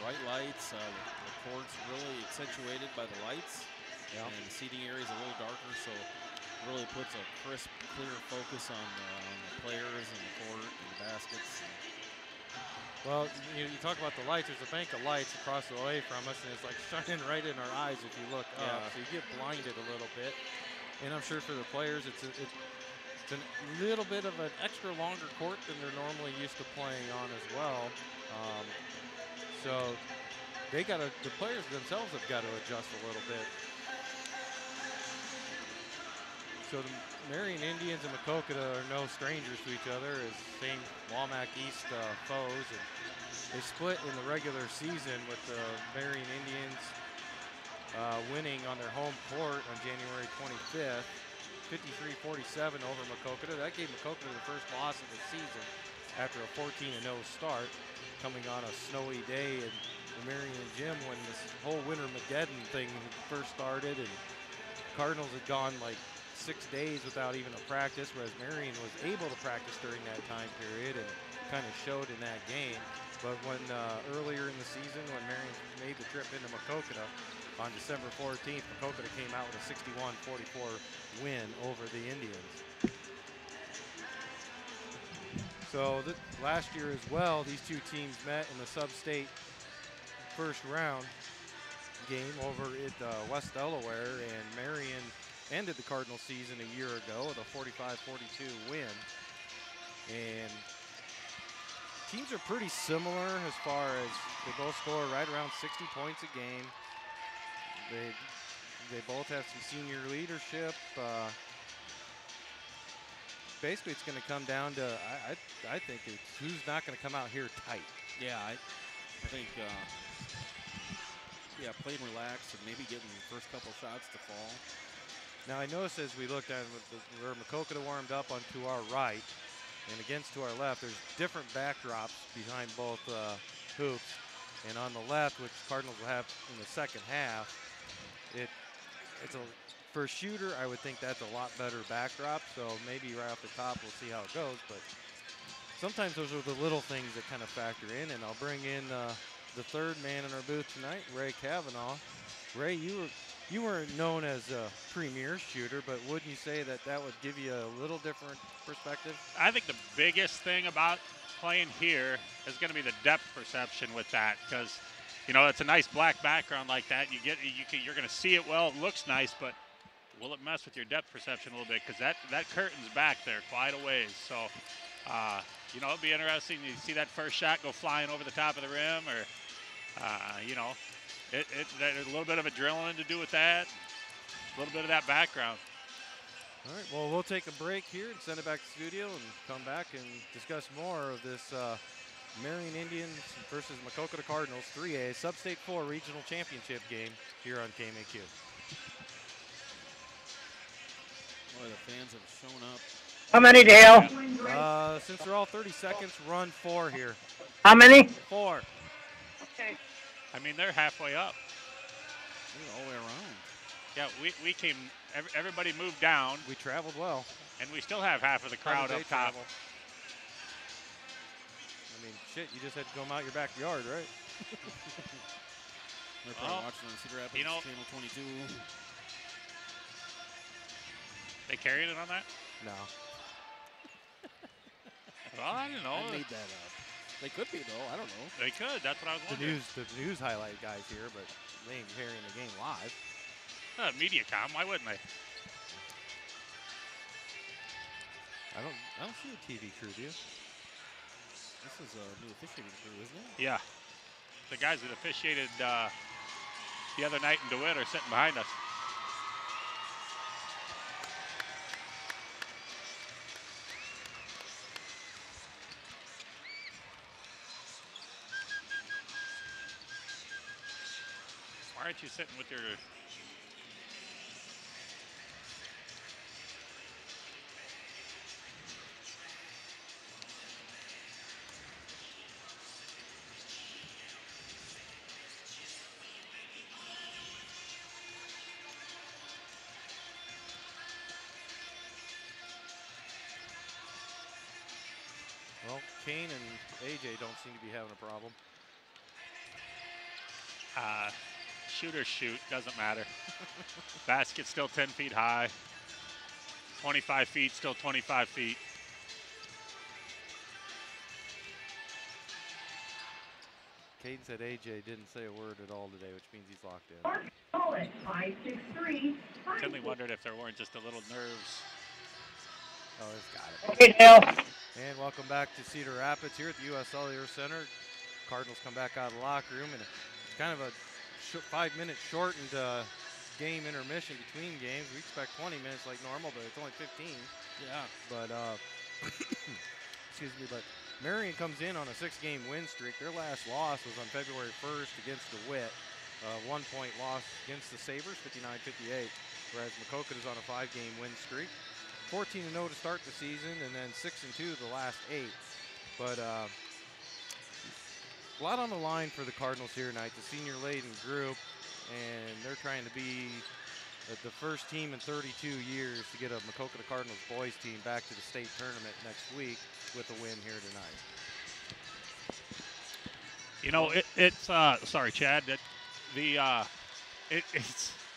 bright lights. The court's really accentuated by the lights. Yeah. And the seating area is a little darker, so it really puts a crisp, clear focus on the players and the court and the baskets. Well, you talk about the lights. There's a bank of lights across the way from us, and it's like shining right in our eyes if you look up. So you get blinded a little bit. And I'm sure for the players, it's a little bit of an extra longer court than they're normally used to playing on as well. So the players themselves have got to adjust a little bit. So the Marion Indians and Maquoketa are no strangers to each other, as same Walmack East foes. And they split in the regular season with the Marion Indians winning on their home court on January 25th, 53-47 over Maquoketa. That gave Maquoketa the first loss of the season after a 14-0 start, coming on a snowy day in the Marion gym when this whole Winter Mageddon thing first started, and Cardinals had gone like 6 days without even a practice, whereas Marion was able to practice during that time period and kind of showed in that game. But when earlier in the season, when Marion made the trip into Maquoketa on December 14th, Maquoketa came out with a 61-44 win over the Indians. So last year as well, these two teams met in the Substate first round game over at West Delaware, and Marion ended the Cardinal season a year ago with a 45-42 win. And teams are pretty similar as far as they both score right around 60 points a game. They both have some senior leadership. Basically, it's going to come down to, I think, it's who's not going to come out here tight. Yeah, I think, playing relaxed and maybe getting the first couple shots to fall. Now, I noticed as we looked at where Maquoketa warmed up onto our right and against to our left, there's different backdrops behind both hoops. And on the left, which Cardinals will have in the second half, for a shooter, I would think that's a lot better backdrop. So maybe right off the top, we'll see how it goes. But sometimes those are the little things that kind of factor in. And I'll bring in the third man in our booth tonight, Ray Cavanagh. Ray, you weren't known as a premier shooter, but wouldn't you say that would give you a little different perspective? I think the biggest thing about playing here is going to be the depth perception with that, because it's a nice black background like that. You're going to see it well. It looks nice, but will it mess with your depth perception a little bit? Because that curtain's back there quite a ways. So, it'll be interesting to see that first shot go flying over the top of the rim, or there's a little bit of adrenaline to do with that, a little bit of that background. All right, well, we'll take a break here and send it back to the studio and come back and discuss more of this Marion Indians versus Maquoketa Cardinals 3A Substate 4 Regional Championship game here on KMAQ. Boy, the fans have shown up. How many, Dale? Since they're all 30 seconds, run 4 here. How many? 4. Okay. I mean, they're halfway up. They're all the way around. Yeah, we came, everybody moved down. We traveled well. And we still have half of the crowd up top. Travel? I mean, shit, you just had to come out your backyard, right? They're probably watching on Cedar Rapids, Channel 22. They carried it on that? No. Well, I don't know. I made that up. They could be, though. I don't know. They could. That's what I was wondering. The news highlight guys here, but they ain't carrying the game live. MediaCom, why wouldn't they? I don't see a TV crew, do you? This is a new officiating crew, isn't it? Yeah. The guys that officiated the other night in DeWitt are sitting behind us. Why aren't you sitting with your... Well, Kane and AJ don't seem to be having a problem. Shoot or shoot, doesn't matter. Basket's still 10 feet high. 25 feet, still 25 feet. Caden said AJ didn't say a word at all today, which means he's locked in. Call it 563. Tinley wondered if there weren't just a little nerves. Oh, it's got it. Okay, Dale. And welcome back to Cedar Rapids here at the U.S. Cellular Center. Cardinals come back out of the locker room, and it's kind of a 5-minute shortened game intermission between games. We expect 20 minutes like normal, but it's only 15. Yeah. But, excuse me, but Marion comes in on a 6-game win streak. Their last loss was on February 1st against DeWitt. 1-point loss against the Sabres, 59-58, whereas Maquoketa is on a 5-game win streak. 14-0 to start the season, and then 6-2 the last 8. But a lot on the line for the Cardinals here tonight. The senior-laden group, and they're trying to be the first team in 32 years to get a Maquoketa Cardinals boys team back to the state tournament next week with a win here tonight. You know, it's sorry, Chad.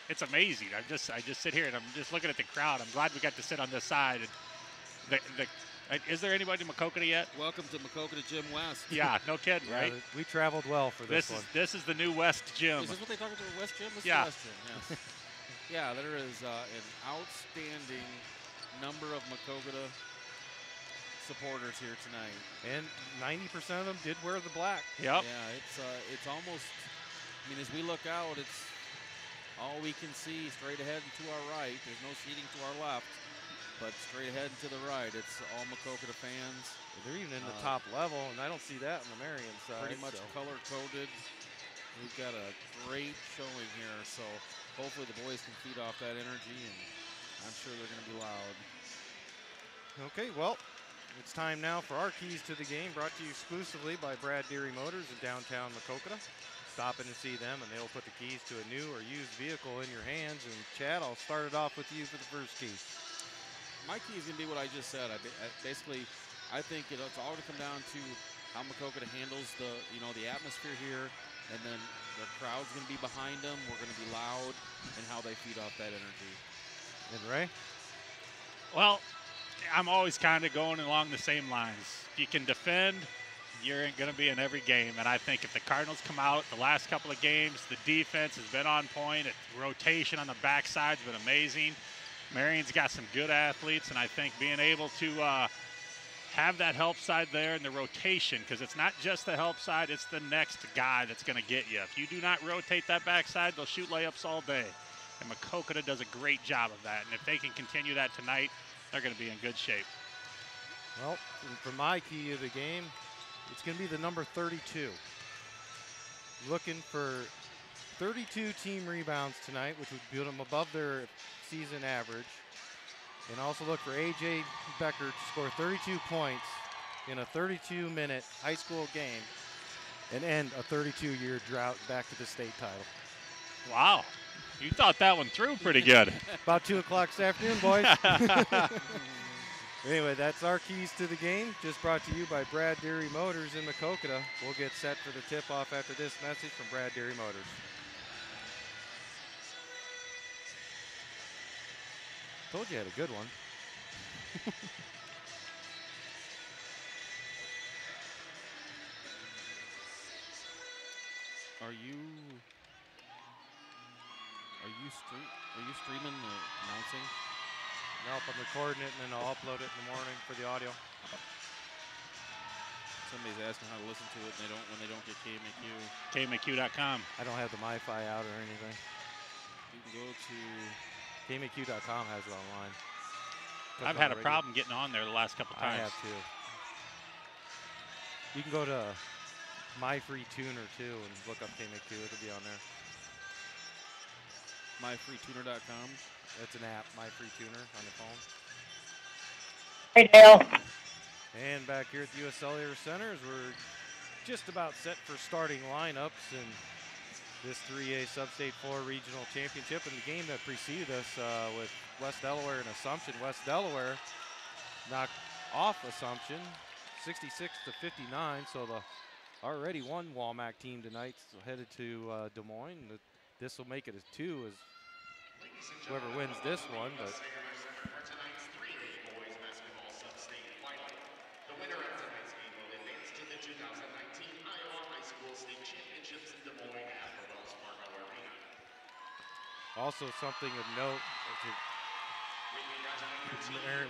It's amazing. I just sit here and I'm just looking at the crowd. I'm glad we got to sit on this side. And is there anybody in Maquoketa yet? Welcome to Maquoketa Gym West. Yeah, no kidding, right? We traveled well for this one. This is the new West Gym. Is this what they talk about, the West Gym? This Yeah. is the West Gym, yes. Yeah, there is an outstanding number of Maquoketa supporters here tonight. And 90% of them did wear the black. Yep. Yeah, it's almost, I mean, as we look out, it's all we can see straight ahead and to our right. There's no seating to our left, but straight ahead and to the right, it's all Maquoketa fans. They're even in the top level, and I don't see that on the Marion side. Pretty much color-coded. We've got a great showing here, so hopefully the boys can feed off that energy, and I'm sure they're going to be loud. Okay, well, it's time now for our keys to the game, brought to you exclusively by Brad Deary Motors in downtown Maquoketa. Stop in and see them, and they'll put the keys to a new or used vehicle in your hands. And Chad, I'll start it off with you for the first key. My key is going to be what I just said. I think it's all going to come down to how Maquoketa handles the atmosphere here, and then the crowd's going to be behind them. We're going to be loud, and how they feed off that energy. And Ray? Well, I'm always kind of going along the same lines. If you can defend, you're going to be in every game. And I think if the Cardinals come out the last couple of games, the defense has been on point. Rotation on the backside's been amazing. Marion's got some good athletes, and I think being able to have that help side there in the rotation, because it's not just the help side, it's the next guy that's going to get you. If you do not rotate that backside, they'll shoot layups all day. And Maquoketa does a great job of that. And if they can continue that tonight, they're going to be in good shape. Well, for my key of the game, it's going to be the number 32. Looking for 32 team rebounds tonight, which would put them above their season average. And also look for A.J. Becker to score 32 points in a 32-minute high school game and end a 32-year drought back to the state title. Wow. You thought that one through pretty good. About 2 o'clock this afternoon, boys. Anyway, that's our keys to the game, just brought to you by Brad Deary Motors in Maquoketa. We'll get set for the tip-off after this message from Brad Deary Motors. Told you I had a good one. Are you streaming the announcing? Nope, I'm recording it and then I'll upload it in the morning for the audio. Somebody's asking how to listen to it, and when they don't get KMAQ. KMAQ.com. I don't have the MiFi out or anything. You can go to KMAQ.com has it online. I've had a problem getting on there the last couple times. I have too. You can go to My Free Tuner too and look up KMAQ. It'll be on there. myfreetuner.com. That's an app, My Free Tuner on the phone. Hey, Dale. And back here at the U.S. Cellular Center, we're just about set for starting lineups in this 3A Substate 4 Regional Championship. And the game that preceded us with West Delaware and Assumption. West Delaware knocked off Assumption 66-59. So the already one Walmack team tonight, so headed to Des Moines. This will make it as 2 as whoever wins this one. But For tonight's 3A boys basketball Substate final. The winner of tonight's game will advance to the 2019 Iowa High School State Championships in Des Moines at the Wells Fargo Arena. also something of note,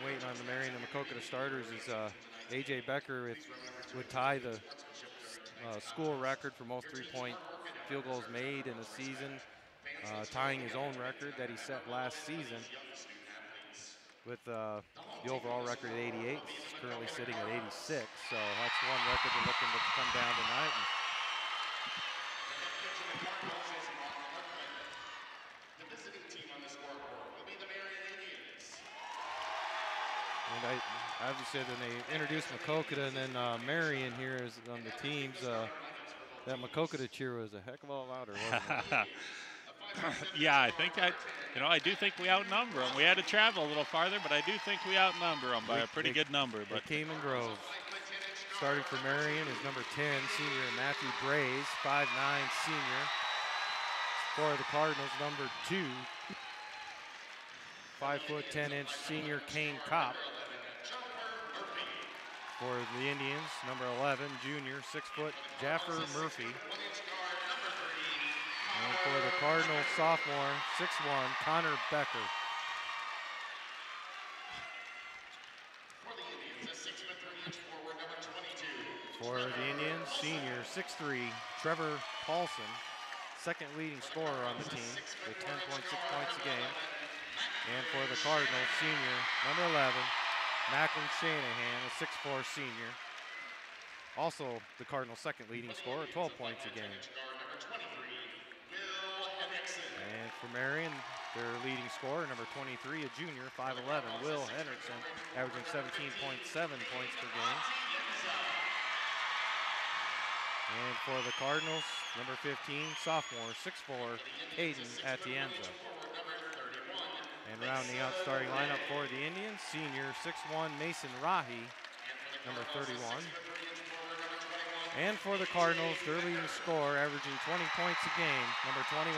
waiting on the Marion and Maquoketa starters, is A.J. Becker would tie the school record for most three-point field goals made in a season, tying his own record that he set last season with the overall record at 88. He's currently sitting at 86, so that's one record they're looking to come down tonight. The visiting team on the scoreboard will be the Marion Indians. And I just said when they introduced Maquoketa and then Marion here is on the teams, that Maquoketa cheer was a heck of a lot louder, wasn't it? Yeah, I do think we outnumber them. We had to travel a little farther, but I do think we outnumber them by a pretty good number. But they came in groves. Starting for Marion is number 10, senior Matthew Braze, 5'9", senior. For the Cardinals, number 2, 5'10" senior Kane Kopp. For the Indians, number 11, junior, 6' Jaffer Murphy. And for the Cardinals, sophomore, 6'1", Connor Becker. For the Indians, senior, 6'3", Trevor Paulson, second leading scorer on the team with 10.6 points a game. And for the Cardinals, senior, number 11, Macklin Shanahan, a 6'4" senior. Also the Cardinals' second leading scorer, 12 points a game. And for Marion, their leading scorer, number 23, a junior, 5'11", Will Henderson, averaging 17.7 points per game. And for the Cardinals, number 15, sophomore, 6'4", Aiden Atienza. And rounding out starting lineup for the Indians, senior, 6'1", Mason Rahi, number 31. And for the Cardinals, their leading scorer, averaging 20 points a game, number 21,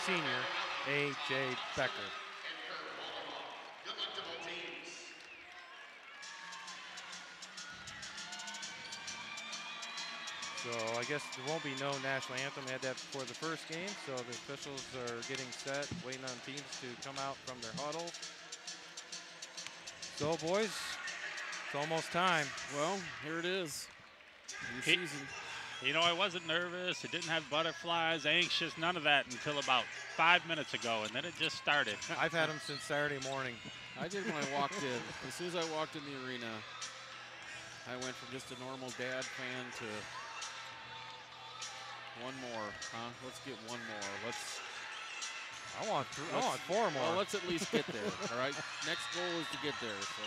senior A.J. Becker. So I guess there won't be no national anthem. They had that before the first game, so the officials are getting set, waiting on teams to come out from their huddles. So boys, it's almost time. Well, here it is. New season. You know, I wasn't nervous. It didn't have butterflies, anxious, none of that until about 5 minutes ago, and then it just started. I've had them since Saturday morning. I did when I walked in. As soon as I walked in the arena, I went from just a normal dad fan to one more, huh? Let's get one more. I want 4 more. Well, let's at least get there, all right? Next goal is to get there, so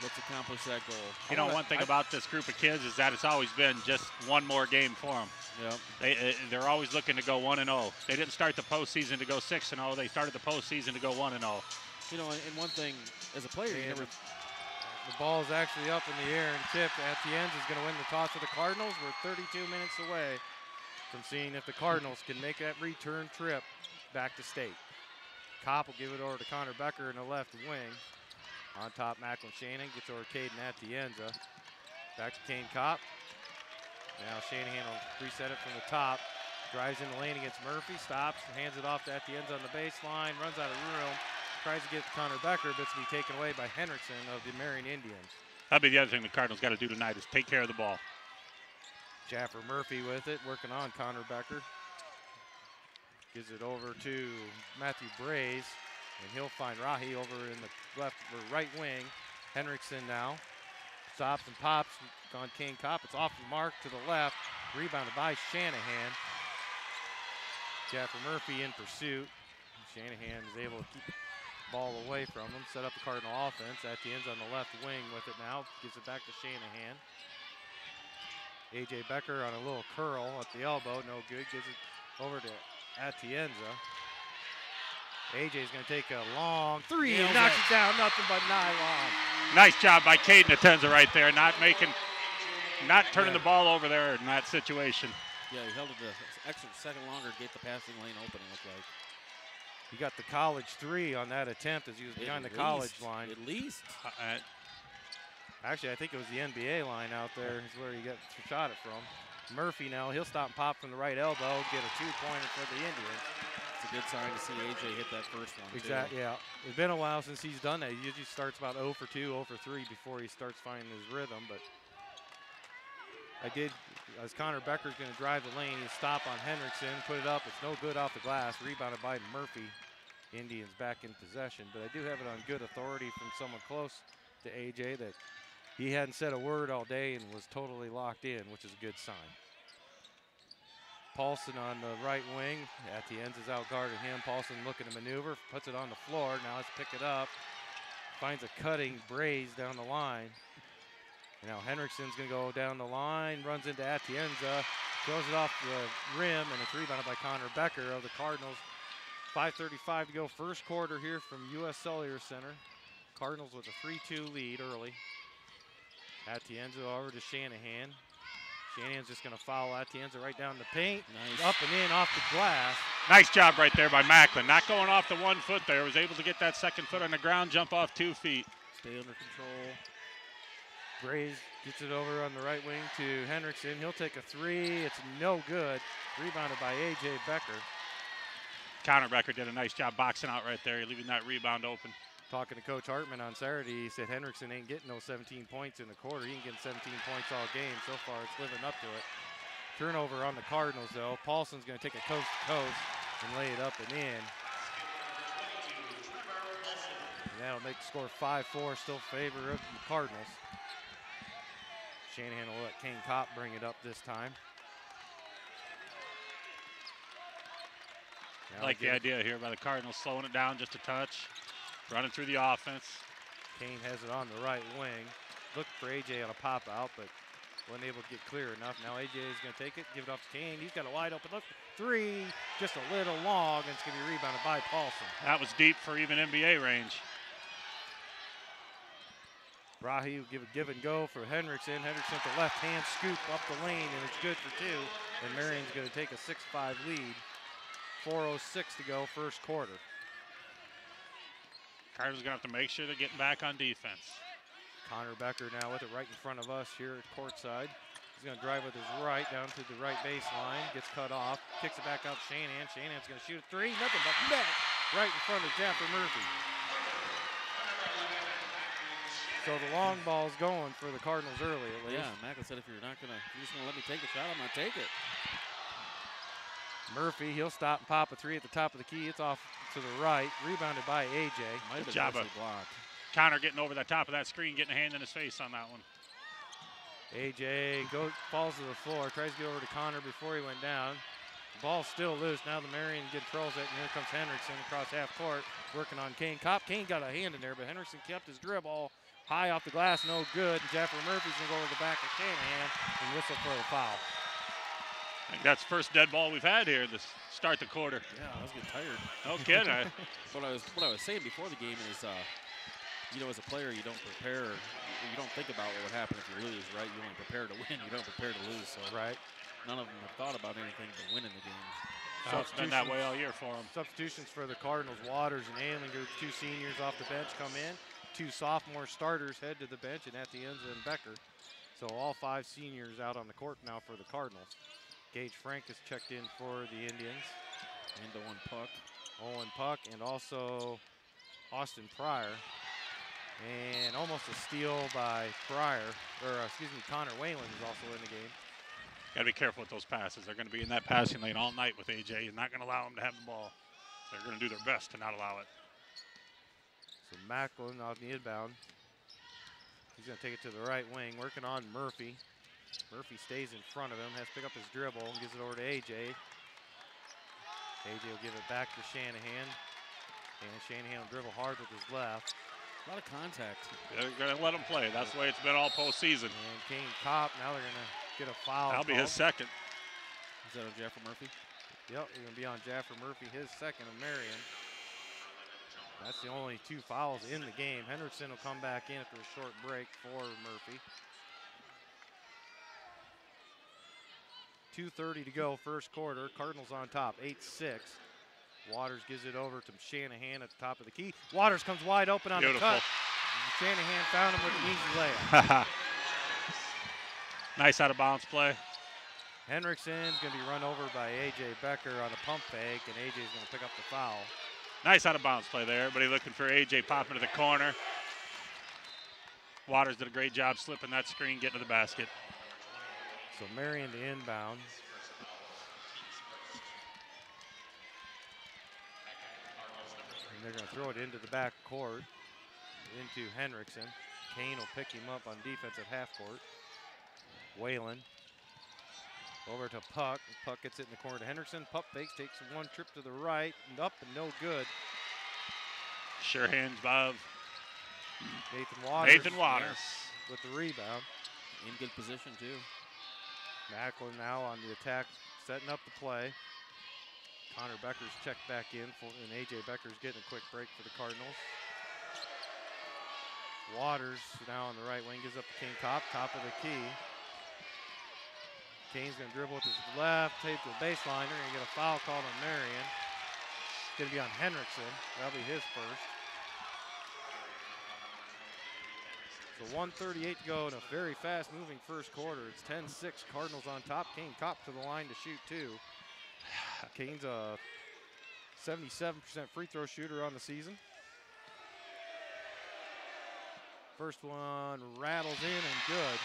let's accomplish that goal. You know, one thing about this group of kids is that it's always been just one more game for them. Yep. They're always looking to go 1-0. They didn't start the postseason to go 6-0. They started the postseason to go 1-0. You know, and one thing, as a player, you never... The ball is actually up in the air and tipped. Atienza is going to win the toss for the Cardinals. We're 32 minutes away from seeing if the Cardinals can make that return trip back to state. Kopp will give it over to Connor Becker in the left wing. On top, Macklin Shanahan gets over Caden Atienza. Back to Kane Kopp. Now Shanahan will reset it from the top. Drives in the lane against Murphy. Stops, hands it off to Atienza on the baseline. Runs out of room. Tries to get to Connor Becker, but it's going to be taken away by Henderson of the Marion Indians. That'll be the other thing the Cardinals got to do tonight is take care of the ball. Jaffer Murphy with it, working on Connor Becker. Gives it over to Matthew Braze, and he'll find Rahi over in the left or right wing. Henriksen now stops and pops on Kane Kopp. It's off the mark to the left, rebounded by Shanahan. Jaffer Murphy in pursuit. Shanahan is able to keep the ball away from him, set up the Cardinal offense. Atienza on the left wing with it now, gives it back to Shanahan. A.J. Becker on a little curl at the elbow, no good, gives it over to Atienza. A.J.'s going to take a long three and knocks it down, nothing but nylon. Nice job by Caden Atienza right there, not not turning the ball over there in that situation. Yeah, he held it an extra second longer to get the passing lane open, it looked like. He got the college 3 on that attempt as he was behind the college line. At least. Actually, I think it was the NBA line out there is where he shot it from. Murphy now, he'll stop and pop from the right elbow, get a 2-pointer for the Indians. It's a good sign to see AJ hit that first one, Exactly, yeah. It's been a while since he's done that. He usually starts about 0 for 2, 0 for 3 before he starts finding his rhythm, but as Connor Becker's going to drive the lane, he stop on Henriksen, put it up. It's no good off the glass. Rebounded by Murphy. Indians back in possession, but I do have it on good authority from someone close to AJ that he hadn't said a word all day and was totally locked in, which is a good sign. Paulson on the right wing. Atienza is out guarding him. Paulson looking to maneuver, puts it on the floor. Now let's pick it up. Finds a cutting Braze down the line. And now Henriksen's going to go down the line, runs into Atienza, throws it off the rim, and it's rebounded by Connor Becker of the Cardinals. 5:35 to go, first quarter here from U.S. Cellular Center. Cardinals with a 3-2 lead early. Atienza over to Shanahan. Shanahan's just going to foul Atienza right down the paint. Nice. Up and in off the glass. Nice job right there by Macklin. Not going off the 1 foot there. Was able to get that second foot on the ground, jump off 2 feet. Stay under control. Braze gets it over on the right wing to Henriksen. He'll take a 3. It's no good. Rebounded by A.J. Becker. Connor Becker did a nice job boxing out right there, leaving that rebound open. Talking to Coach Hartman on Saturday, he said Henriksen ain't getting no 17 points in the quarter. He ain't getting 17 points all game. So far, it's living up to it. Turnover on the Cardinals, though. Paulson's going to take it coast to coast and lay it up and in. And that'll make the score 5-4, still favor of the Cardinals. Shanahan will let Kane Kopp bring it up this time. I like the idea here by the Cardinals slowing it down just a touch, running through the offense. Kane has it on the right wing. Looked for AJ on a pop out, but wasn't able to get clear enough. Now AJ is going to take it, give it off to Kane. He's got a wide open look. 3, just a little long, and it's going to be rebounded by Paulson. That was deep for even NBA range. Rahi will give a give and go for Henriksen. Henriksen with the left hand scoop up the lane, and it's good for 2. And Marion's going to take a 6-5 lead. 4:06 to go, first quarter. Cardinals going to have to make sure they're getting back on defense. Connor Becker now with it right in front of us here at courtside. He's going to drive with his right down to the right baseline. Gets cut off. Kicks it back out to Shanahan. Shanahan's going to shoot a 3. Nothing but net right in front of Jaffer Murphy. So the long ball's going for the Cardinals early at least. Yeah, Macklin said if you're just going to let me take a shot, I'm going to take it. Murphy, he'll stop and pop a 3 at the top of the key. It's off to the right, rebounded by AJ. Might have Good been job nicely of blocked. Connor getting over the top of that screen, getting a hand in his face on that one. AJ falls to the floor, tries to get over to Connor before he went down. The ball's still loose. Now the Marion controls it, and here comes Henriksen across half court, working on Kane Kopp. Kane got a hand in there, but Henriksen kept his dribble high off the glass, no good. And Jaffer Murphy's going to go over the back of Shanahan and whistle for the foul. I think that's the first dead ball we've had here to start the quarter. Yeah, I was getting tired. No kidding. What I was saying before the game is, you know, as a player, you don't prepare. You don't think about what would happen if you lose, right? You only prepare to win. You don't prepare to lose. So right. None of them have thought about anything but winning the game. It's been that way all year for them. Substitutions for the Cardinals. Waters and Alinger, 2 seniors off the bench, come in. 2 sophomore starters head to the bench, and Atienza and Becker. So all 5 seniors out on the court now for the Cardinals. Gage Frank is checked in for the Indians. And Owen Puck. Owen Puck, and also Austin Pryor. And almost a steal by Pryor, or excuse me, Connor Whalen is also in the game. Got to be careful with those passes. They're going to be in that passing lane all night with AJ. You're not going to allow them to have the ball. They're going to do their best to not allow it. So Macklin off the inbound. He's going to take it to the right wing, working on Murphy. Murphy stays in front of him, has to pick up his dribble, and gives it over to AJ. AJ will give it back to Shanahan. And Shanahan will dribble hard with his left. A lot of contact. They're going to let him play. That's the way it's been all postseason. And Kane Kopp, now they're going to get a foul. That'll be his second. Is that on Jaffer Murphy? Yep, he's going to be on Jaffer Murphy, his second of Marion. That's the only 2 fouls in the game. Henriksen will come back in after a short break for Murphy. 2:30 to go, first quarter. Cardinals on top, 8-6. Waters gives it over to Shanahan at the top of the key. Waters comes wide open on the cut. Shanahan found him with an easy layup. Nice out of bounds play. Henriksen's going to be run over by A.J. Becker on a pump fake, and A.J.'s going to pick up the foul. Nice out of bounds play there. Everybody looking for A.J. popping to the corner. Waters did a great job slipping that screen, getting to the basket. So Marion to inbound. And they're going to throw it into the back court, into Henriksen. Kane will pick him up on defense at half court. Whalen over to Puck. Puck gets it in the corner to Henriksen. Puck fakes, takes one trip to the right, and up and no good. Sure hands by Nathan Waters. Yeah. With the rebound. In good position, too. Macklin now on the attack, setting up the play. Connor Becker's checked back in, and A.J. Becker's getting a quick break for the Cardinals. Waters now on the right wing, gives up to Kane Kopp, top of the key. Kane's going to dribble with his left, take to the baseline. They're going to get a foul called on Marion. It's going to be on Henriksen. That'll be his first. So 1:38 to go in a very fast-moving first quarter. It's 10-6, Cardinals on top. Kane Kopp to the line to shoot two. Kane's a 77% free throw shooter on the season. First one rattles in and good.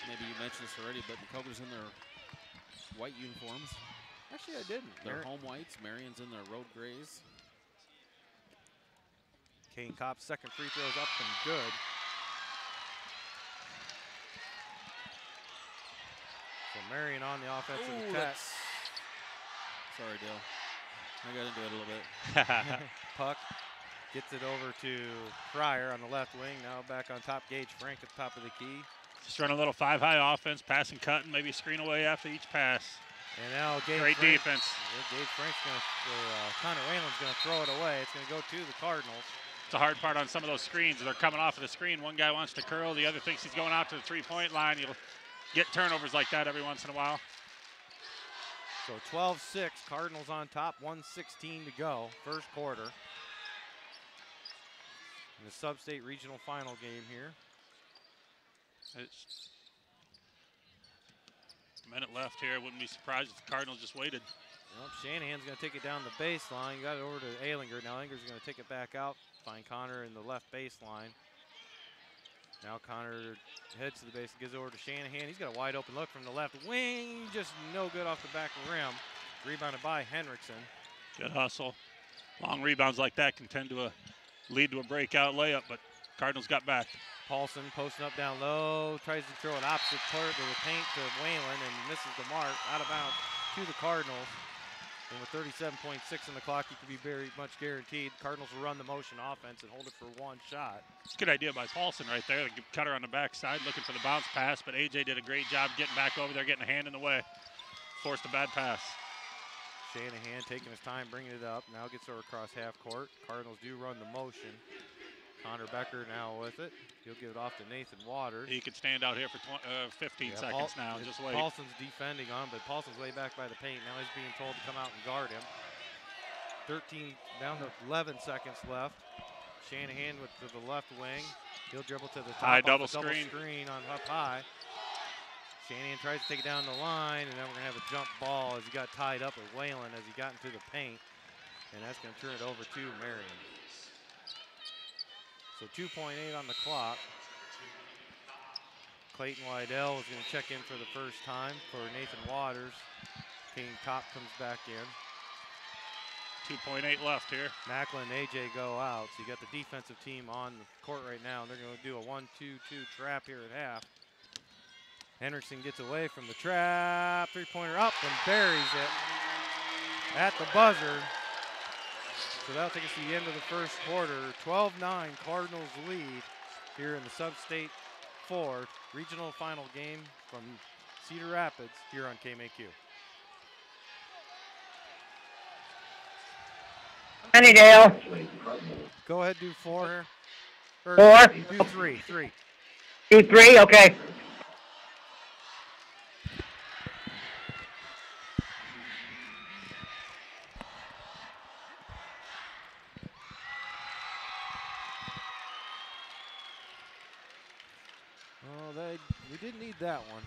Maybe you mentioned this already, but Maquoketa's in their white uniforms. Actually, I didn't. Their home whites. Marion's in their road grays. Kane Kopp's second free throw is up and good. So Marion on the offensive attack. Sorry, Dale. I got into it a little bit. Puck gets it over to Pryor on the left wing. Now back on top, Gage Frank at the top of the key. Just run a little five-high offense, passing, cutting, maybe screen away after each pass. And now Great defense. Gage Frank's going to, Connor Whalen's going to throw it away. It's going to go to the Cardinals. It's the hard part on some of those screens. They're coming off of the screen. One guy wants to curl. The other thinks he's going out to the three-point line. You'll get turnovers like that every once in a while. So 12-6, Cardinals on top, 1:16 to go, first quarter. In the Substate Regional Final game here. It's a minute left here. Wouldn't be surprised if the Cardinals just waited. Well, Shanahan's going to take it down the baseline. Got it over to Ehlinger. Now Ehlinger's going to take it back out, find Connor in the left baseline. Now Connor heads to the base and gives it over to Shanahan. He's got a wide open look from the left wing. Just no good off the back of the rim. Rebounded by Henriksen. Good hustle. Long rebounds like that can tend to lead to a breakout layup, but Cardinals got back. Paulson posting up down low. Tries to throw it opposite part of the paint to Whalen and misses the mark. Out of bounds to the Cardinals. And with 37.6 on the clock, you can be very much guaranteed Cardinals will run the motion offense and hold it for one shot. It's a good idea by Paulson right there. The cutter on the backside looking for the bounce pass, but A.J. did a great job getting back over there, getting a hand in the way. Forced a bad pass. Shanahan taking his time, bringing it up. Now gets over across half court. Cardinals do run the motion. Connor Becker now with it. He'll give it off to Nathan Waters. He could stand out here for 15 seconds now. Just wait. Paulson's defending on, but Paulson's way back by the paint. Now he's being told to come out and guard him. 13 down to 11 seconds left. Shanahan with to the left wing. He'll dribble to the top. High double screen on up high. Shanahan tries to take it down the line, and then we're going to have a jump ball as he got tied up with Whalen as he got into the paint. And that's going to turn it over to Marion. So 2.8 on the clock. Clayton Wydell is going to check in for the first time for Nathan Waters. Kane Kopp comes back in. 2.8 left here. Macklin and A.J. go out. So you got the defensive team on the court right now. And they're going to do a 1-2-2 trap here at half. Henriksen gets away from the trap. Three-pointer up and buries it at the buzzer. So that'll take us to the end of the first quarter. 12-9 Cardinals lead here in the Substate 4 regional final game from Cedar Rapids here on KMAQ. Honeydale. Go ahead, do 4 here. Or 4. Do 3. 3. Do 3, okay. didn't need that one.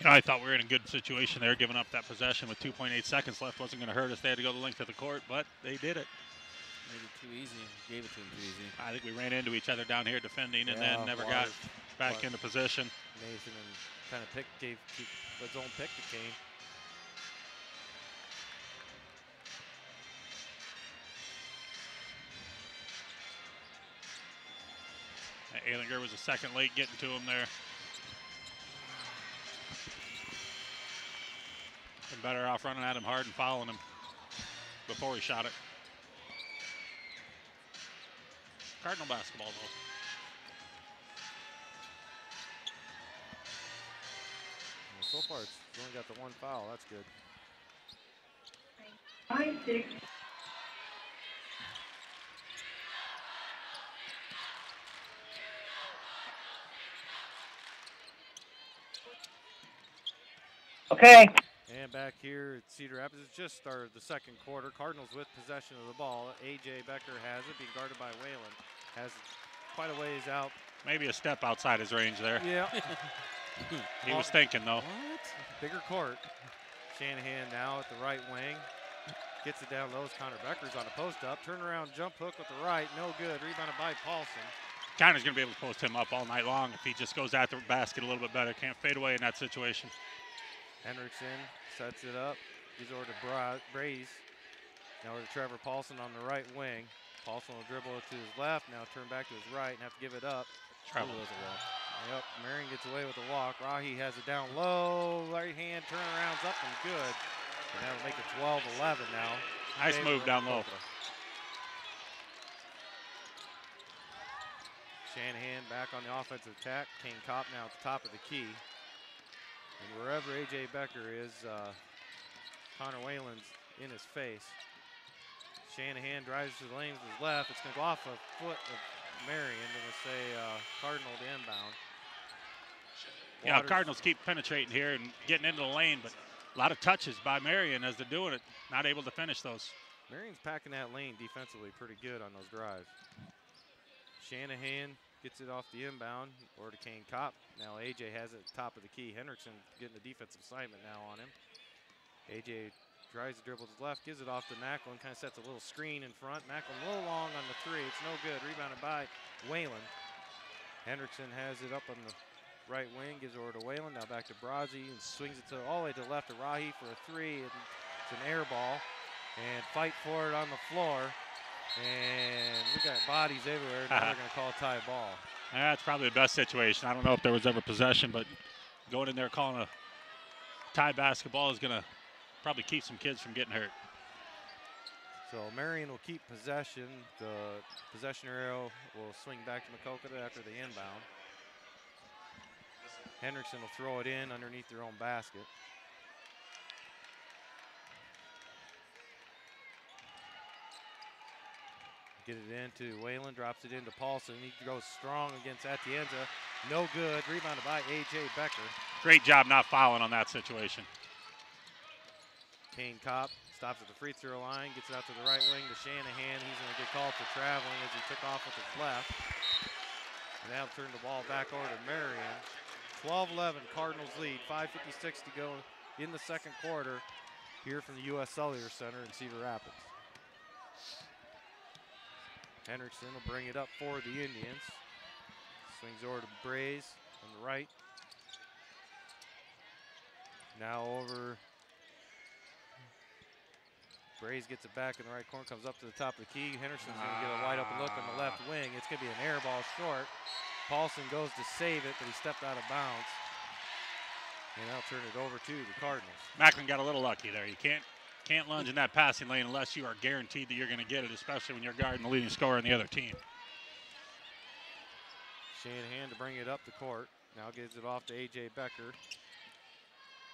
You know, I thought we were in a good situation there, giving up that possession with 2.8 seconds left. Wasn't going to hurt us. They had to go the length of the court, but they did it. Made it too easy. Gave it to him too easy. I think we ran into each other down here defending and then never got back into position. Nathan and kind of gave his own pick to Kane. Alinger was a second late getting to him there. Been better off running at him hard and fouling him before he shot it. Cardinal basketball, though. Well, so far, it's only got the one foul. That's good. 5-6. Okay. And back here at Cedar Rapids, it's just started the second quarter. Cardinals with possession of the ball. A.J. Becker has it, being guarded by Whalen. Has quite a ways out. Maybe a step outside his range there. Yeah. He was thinking, though. What? Bigger court. Shanahan now at the right wing. Gets it down low. Connor Becker's on a post-up. Turnaround jump hook with the right. No good. Rebounded by Paulson. Connor's going to be able to post him up all night long if he just goes at the basket a little bit better. Can't fade away in that situation. Hendrickson sets it up. Gives over to Braze. Now over to Trevor Paulson on the right wing. Paulson will dribble it to his left. Now turn back to his right and have to give it up. Trouble. Yep, Marion gets away with the walk. Rahi has it down low. Right hand turnaround's up and good. And that'll make it 12-11 now. Nice move down low. Shanahan back on the offensive attack. Kane Kopp now at the top of the key. And wherever A.J. Becker is, Connor Whalen's in his face. Shanahan drives to the lane with his left. It's going to go off a foot of Marion. They're going to say Cardinal to inbound. Yeah, Cardinals keep penetrating here and getting into the lane, but a lot of touches by Marion as they're doing it. Not able to finish those. Marion's packing that lane defensively pretty good on those drives. Shanahan gets it off the inbound or to Kane Kopp. Now A.J. has it at the top of the key. Hendrickson getting the defensive assignment now on him. A.J. tries to dribble to his left, gives it off to Macklin, kind of sets a little screen in front. Macklin a little long on the three. It's no good. Rebounded by Whalen. Hendrickson has it up on the right wing, gives it over to Whalen. Now back to Brazzi and swings it all the way to the left to Rahi for a three. And it's an air ball. And fight for it on the floor. And we got bodies everywhere. Now they're going to call a tie ball. That's probably the best situation. I don't know if there was ever possession, but going in there calling a tie basketball is going to probably keep some kids from getting hurt. So Marion will keep possession. The possession arrow will swing back to Maquoketa after the inbound. Hendrickson will throw it in underneath their own basket. Get it into Whalen, drops it into Paulson. He goes strong against Atienza. No good. Rebounded by A.J. Becker. Great job not fouling on that situation. Kane Kopp stops at the free throw line, gets it out to the right wing to Shanahan. He's going to get called for traveling as he took off with his left. And that'll turn the ball back over to Marion. 12-11 Cardinals lead. 5:56 to go in the second quarter here from the U.S. Cellular Center in Cedar Rapids. Hendrickson will bring it up for the Indians. Swings over to Braze on the right. Now over. Braze gets it back in the right corner, comes up to the top of the key. Henderson's going to get a wide open look on the left wing. It's going to be an air ball short. Paulson goes to save it, but he stepped out of bounds. And that'll turn it over to the Cardinals. Macklin got a little lucky there. You can't lunge in that passing lane unless you are guaranteed that you're going to get it, especially when you're guarding the leading scorer on the other team. Shanahan to bring it up the court. Now gives it off to A.J. Becker.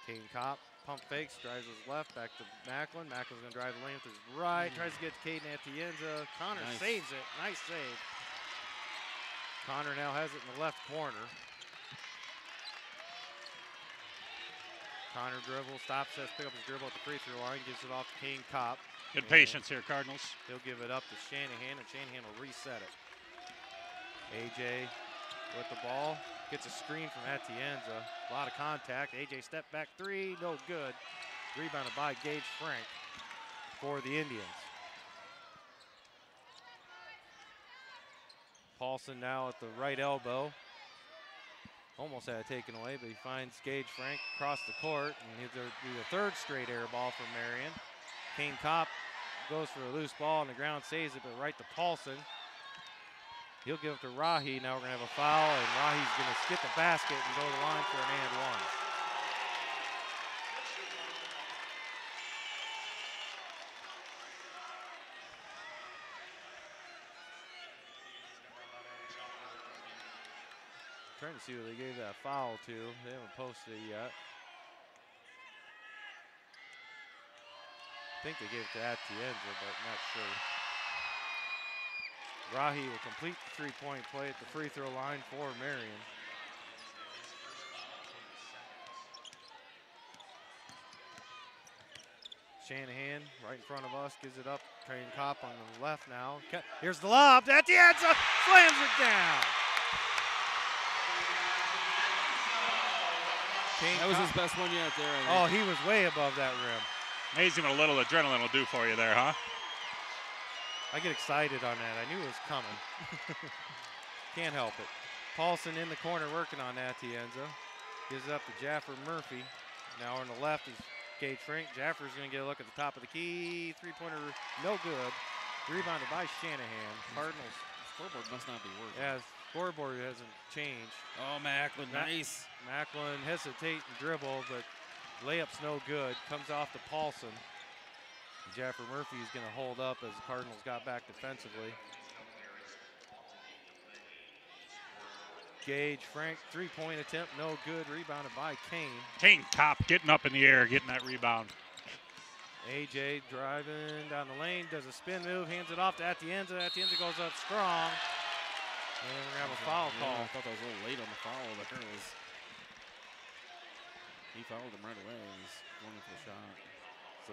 Kane Kopp pump fakes, drives his left, back to Macklin. Macklin's going to drive the lane with his right, tries to get to Caden Atienza. Connor saves it. Nice save. Connor now has it in the left corner. Connor dribbles, stops, says pick up his dribble at the free throw line, gives it off to Kane Kopp. Good patience here, Cardinals. He'll give it up to Shanahan, and Shanahan will reset it. A.J. with the ball, Gets a screen from Atienza. A lot of contact. AJ step back three, no good. Rebounded by Gage Frank for the Indians. Paulson now at the right elbow. Almost had it taken away, but he finds Gage Frank across the court, and he'll do the third straight air ball for Marion. Kane Kopp goes for a loose ball on the ground, saves it, but right to Paulson. He'll give it to Rahi. Now we're going to have a foul, and Rahi's going to skip the basket and go to the line for an and one. Trying to see who they gave that foul to. They haven't posted it yet. I think they gave it to Atienza, but not sure. Rahi will complete the three-point play at the free throw line for Marion. Shanahan right in front of us gives it up. Kane Kopp on the left now. Here's the lob. Atienza slams it down. That was his best one yet there. Oh, he was way above that rim. Amazing what a little adrenaline will do for you there, huh? I get excited on that. I knew it was coming. Can't help it. Paulson in the corner working on Atienza. Gives it up to Jaffer Murphy. Now on the left is Gage Frank. Jaffer's going to get a look at the top of the key. Three-pointer, no good. Rebounded by Shanahan. Cardinals. Scoreboard must not be working. Yeah, scoreboard hasn't changed. Oh, Macklin, nice. Macklin hesitate and dribble, but layup's no good. Comes off to Paulson. Jaffer Murphy is going to hold up as the Cardinals got back defensively. Gage Frank, three-point attempt, no good. Rebounded by Kane. Kane Kopp getting up in the air, getting that rebound. AJ driving down the lane, does a spin move, hands it off to Atienza. Atienza goes up strong. And we're going to have a foul call. I thought that was a little late on the foul, but there it was. He fouled him right away. He's going for the shot. So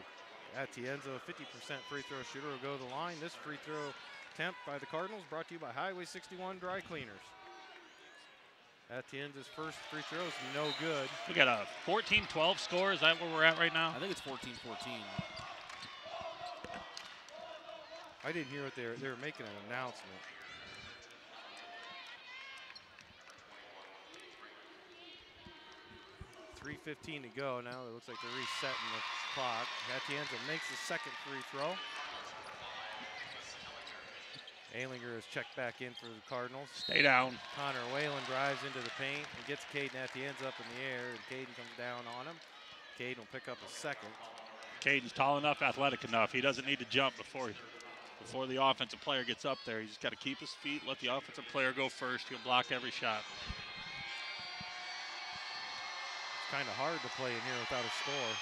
Atienza, 50% free throw shooter, will go to the line. This free throw attempt by the Cardinals brought to you by Highway 61 Dry Cleaners. Atienza's first free throw is no good. We got a 14-12 score. Is that where we're at right now? I think it's 14-14. I didn't hear what they were making an announcement. 3:15 to go now. It looks like they're resetting the clock. Atienza makes the second free throw. Alinger is checked back in for the Cardinals. Stay down. Connor Whalen drives into the paint and gets Caden Atienza up in the air, and Caden comes down on him. Caden will pick up a second. Caden's tall enough, athletic enough. He doesn't need to jump before the offensive player gets up there. He's just got to keep his feet, let the offensive player go first. He'll block every shot. Kind of hard to play in here without a score.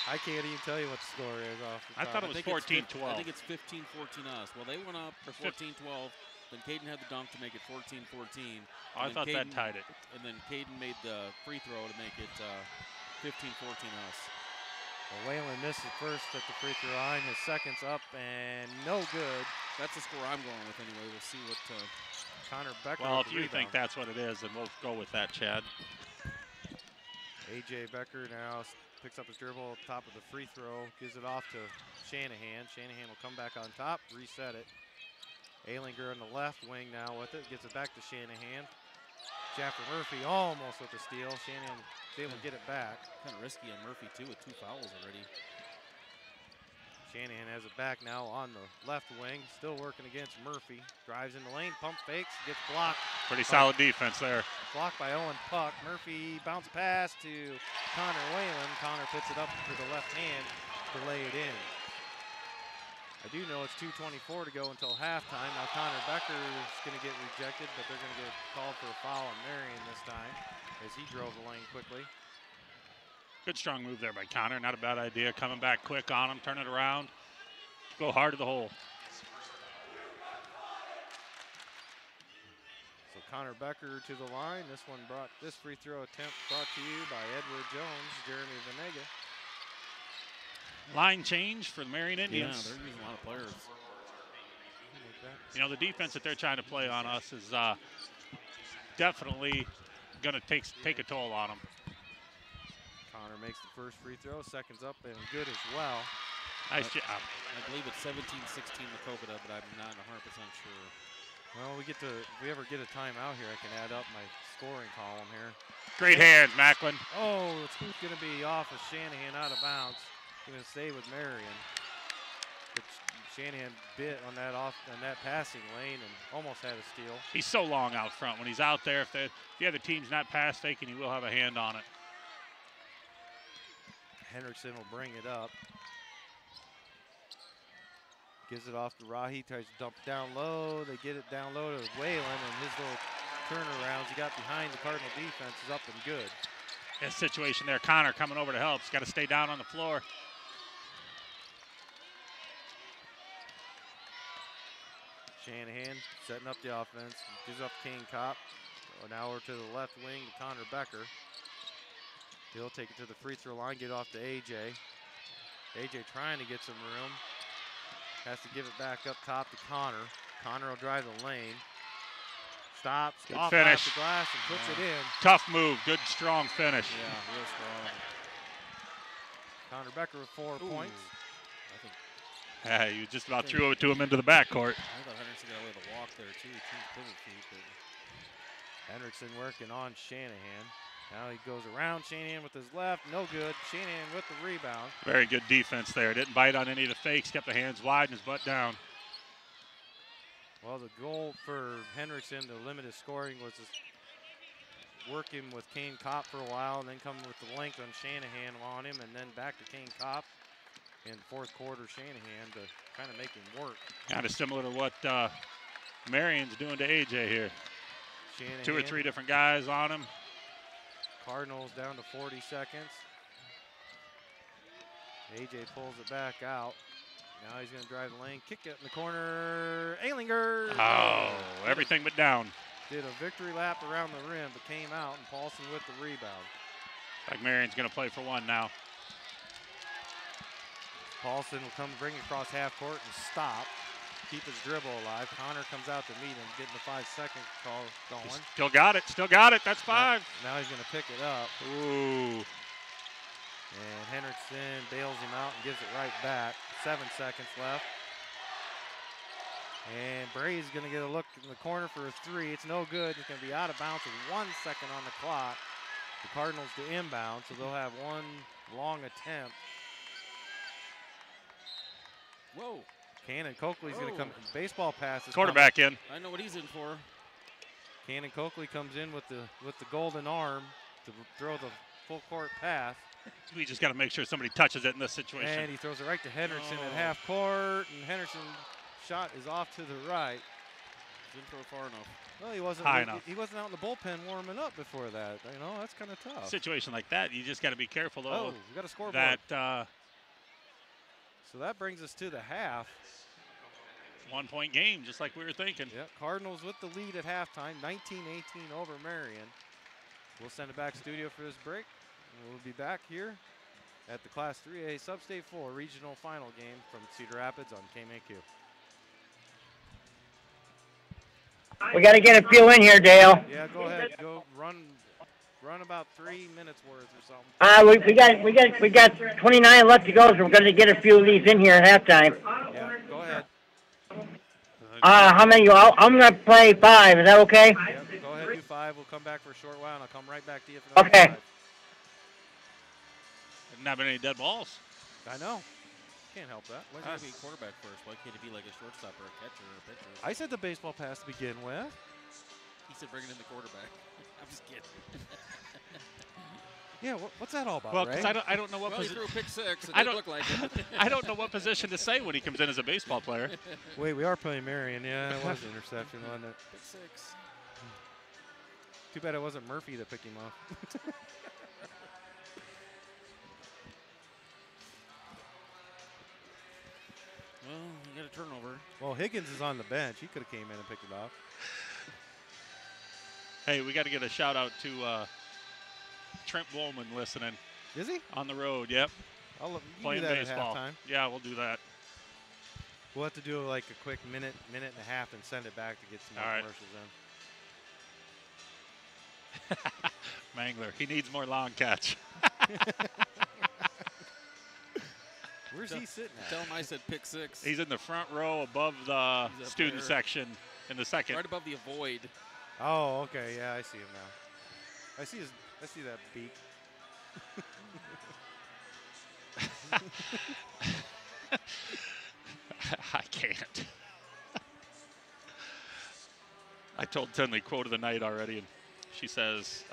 I can't even tell you what the score is off the top. I thought it was 14-12. I think it's 15-14 us. Well, they went up for 14-12. Then Caden had the dunk to make it 14-14. I thought that tied it. And then Caden made the free throw to make it 15-14 us. Well, Whalen missed it first at the free throw line. His second's up and no good. That's the score I'm going with anyway. We'll see what Connor Becker. Well, if you think that's what it is, then we'll go with that, Chad. AJ Becker now picks up his dribble at the top of the free throw, gives it off to Shanahan. Shanahan will come back on top, reset it. Alinger on the left wing now with it, gets it back to Shanahan. Jaffer Murphy almost with the steal. Shanahan is able to get it back. Kind of risky on Murphy too with 2 fouls already. Shanahan has it back now on the left wing, still working against Murphy. Drives in the lane, pump fakes, gets blocked. Pretty solid defense there. Blocked by Owen Puck. Murphy bounce pass to Connor Whalen. Connor puts it up to the left hand to lay it in. I do know it's 2:24 to go until halftime. Now Connor Becker is going to get rejected, but they're going to get called for a foul on Marion this time as he drove the lane quickly. Good strong move there by Connor. Not a bad idea. Coming back quick on him, turn it around. Go hard to the hole. So Connor Becker to the line. This free throw attempt brought to you by Edward Jones, Jeremy Vanega. Line change for the Marion Indians. Yeah, they're using a lot of players. You know, the defense that they're trying to play on us is definitely going to take a toll on him. Connor makes the first free throw, seconds up and good as well. Nice job. I believe it's 17-16 Maquoketa, but I'm not 100% sure. Well, if we ever get a timeout here, I can add up my scoring column here. Great hands, Macklin. Oh, it's going to be off of Shanahan, out of bounds. Going to stay with Marion. But Shanahan bit on that passing lane and almost had a steal. He's so long out front. When he's out there, if the other team's not pass faking, he will have a hand on it. Henriksen will bring it up. Gives it off to Rahi, tries to dump it down low. They get it down low to Whalen, and his little turnarounds he got behind the Cardinal defense is up and good. This situation there, Connor coming over to help. He's got to stay down on the floor. Shanahan setting up the offense. Gives up Kane Kopp. Now over to the left wing to Connor Becker. He'll take it to the free throw line, get off to AJ. AJ trying to get some room. Has to give it back up top to Connor. Connor will drive the lane. Stops, Good off finish. the glass and puts it in. Tough move, good strong finish. Yeah, real strong. Connor Becker with 4 points. I think You just about threw it to him into the backcourt. I thought Henderson got away with a walk there too. Two pivot feet, but Henriksen working on Shanahan. Now he goes around Shanahan with his left. No good. Shanahan with the rebound. Very good defense there. Didn't bite on any of the fakes. Kept the hands wide and his butt down. Well, the goal for Henriksen to limit his scoring was just working with Kane Kopp for a while and then coming with the length on Shanahan on him and then back to Kane Kopp in the fourth quarter, Shanahan to kind of make him work. Kind of similar to what Marion's doing to AJ here. Shanahan, 2 or 3 different guys on him. Cardinals down to 40 seconds. AJ pulls it back out. Now he's going to drive the lane, kick it in the corner. Eilinger. Oh, everything but down. Did a victory lap around the rim, but came out, and Paulson with the rebound. Like Marion's going to play for one now. Paulson will come bring it across half court and stop. Keep his dribble alive. Connor comes out to meet him, getting the 5-second call going. He's still got it, still got it. That's 5. Now he's going to pick it up. Ooh. And Henriksen bails him out and gives it right back. 7 seconds left. And Bray's going to get a look in the corner for a 3. It's no good. It's going to be out of bounds with 1 second on the clock. The Cardinals to inbound, so they'll have one long attempt. whoa. Cannon Coakley's going to come. Baseball pass is Quarterback coming. I know what he's in for. Cannon Coakley comes in with the golden arm to throw the full court pass. We just got to make sure somebody touches it in this situation. And he throws it right to Henderson at half court. And Henderson's shot is off to the right. Didn't throw it far enough. Well, he wasn't high enough. He wasn't out in the bullpen warming up before that. You know, that's kind of tough. Situation like that, you just got to be careful though. Oh, we got a scoreboard. That so that brings us to the half. 1-point game, just like we were thinking. Yep, Cardinals with the lead at halftime, 19-18 over Marion. We'll send it back to studio for this break. And we'll be back here at the Class 3A Substate 4 regional final game from Cedar Rapids on KMAQ. We got to get a few in here, Dale. Yeah, go ahead. Go run about 3 minutes worth or something. We got 29 left to go, so we're going to get a few of these in here at halftime. Yeah, go ahead. How many? I'm going to play 5. Is that okay? Yep, go ahead, do 5. We'll come back for a short while, and I'll come right back to you for another Okay. 5. Didn't have any dead balls. I know. Can't help that. Why can't it be quarterback first? Why can't it be like a shortstop or a catcher or a pitcher? I said the baseball pass to begin with. He said bring it in the quarterback. I'm just kidding. Yeah, what's that all about, Well, Ray? because I don't know what Well, he position. threw a pick 6. It I didn't don't look like it. I don't know what position to say when he comes in as a baseball player. Wait, we are playing Marion. Yeah, it was an interception, wasn't it? Pick 6. Too bad it wasn't Murphy that picked him off. Well, you got a turnover. Well, Higgins is on the bench. He could have came in and picked it off. Hey, we got to get a shout out to Trent Woolman listening Is he? on the road. Yep, You can playing do that baseball. at halftime. Yeah, we'll do that. We'll have to do like a quick minute and a half and send it back to get some more All right. commercials in. Mangler. He needs more long catch. Where's he sitting at? Tell him I said pick 6. He's in the front row above the student there. section in the second. Right above the avoid. Oh, okay. Yeah, I see him now. I see that beak. I can't. I told Tinley quote of the night already, and she says,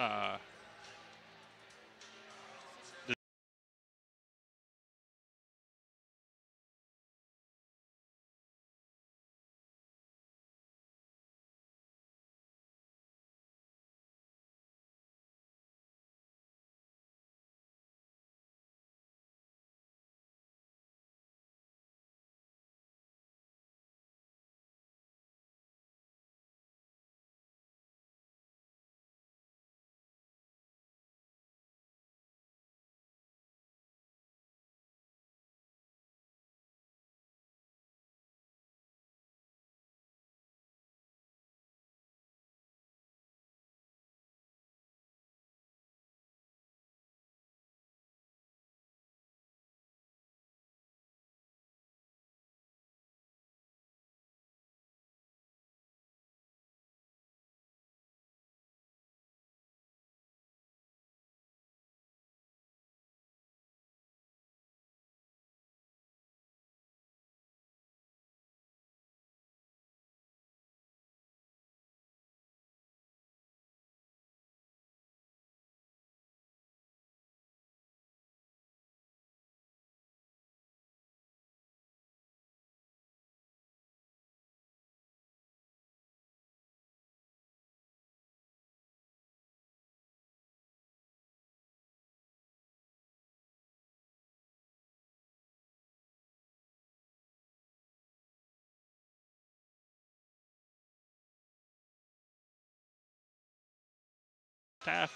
half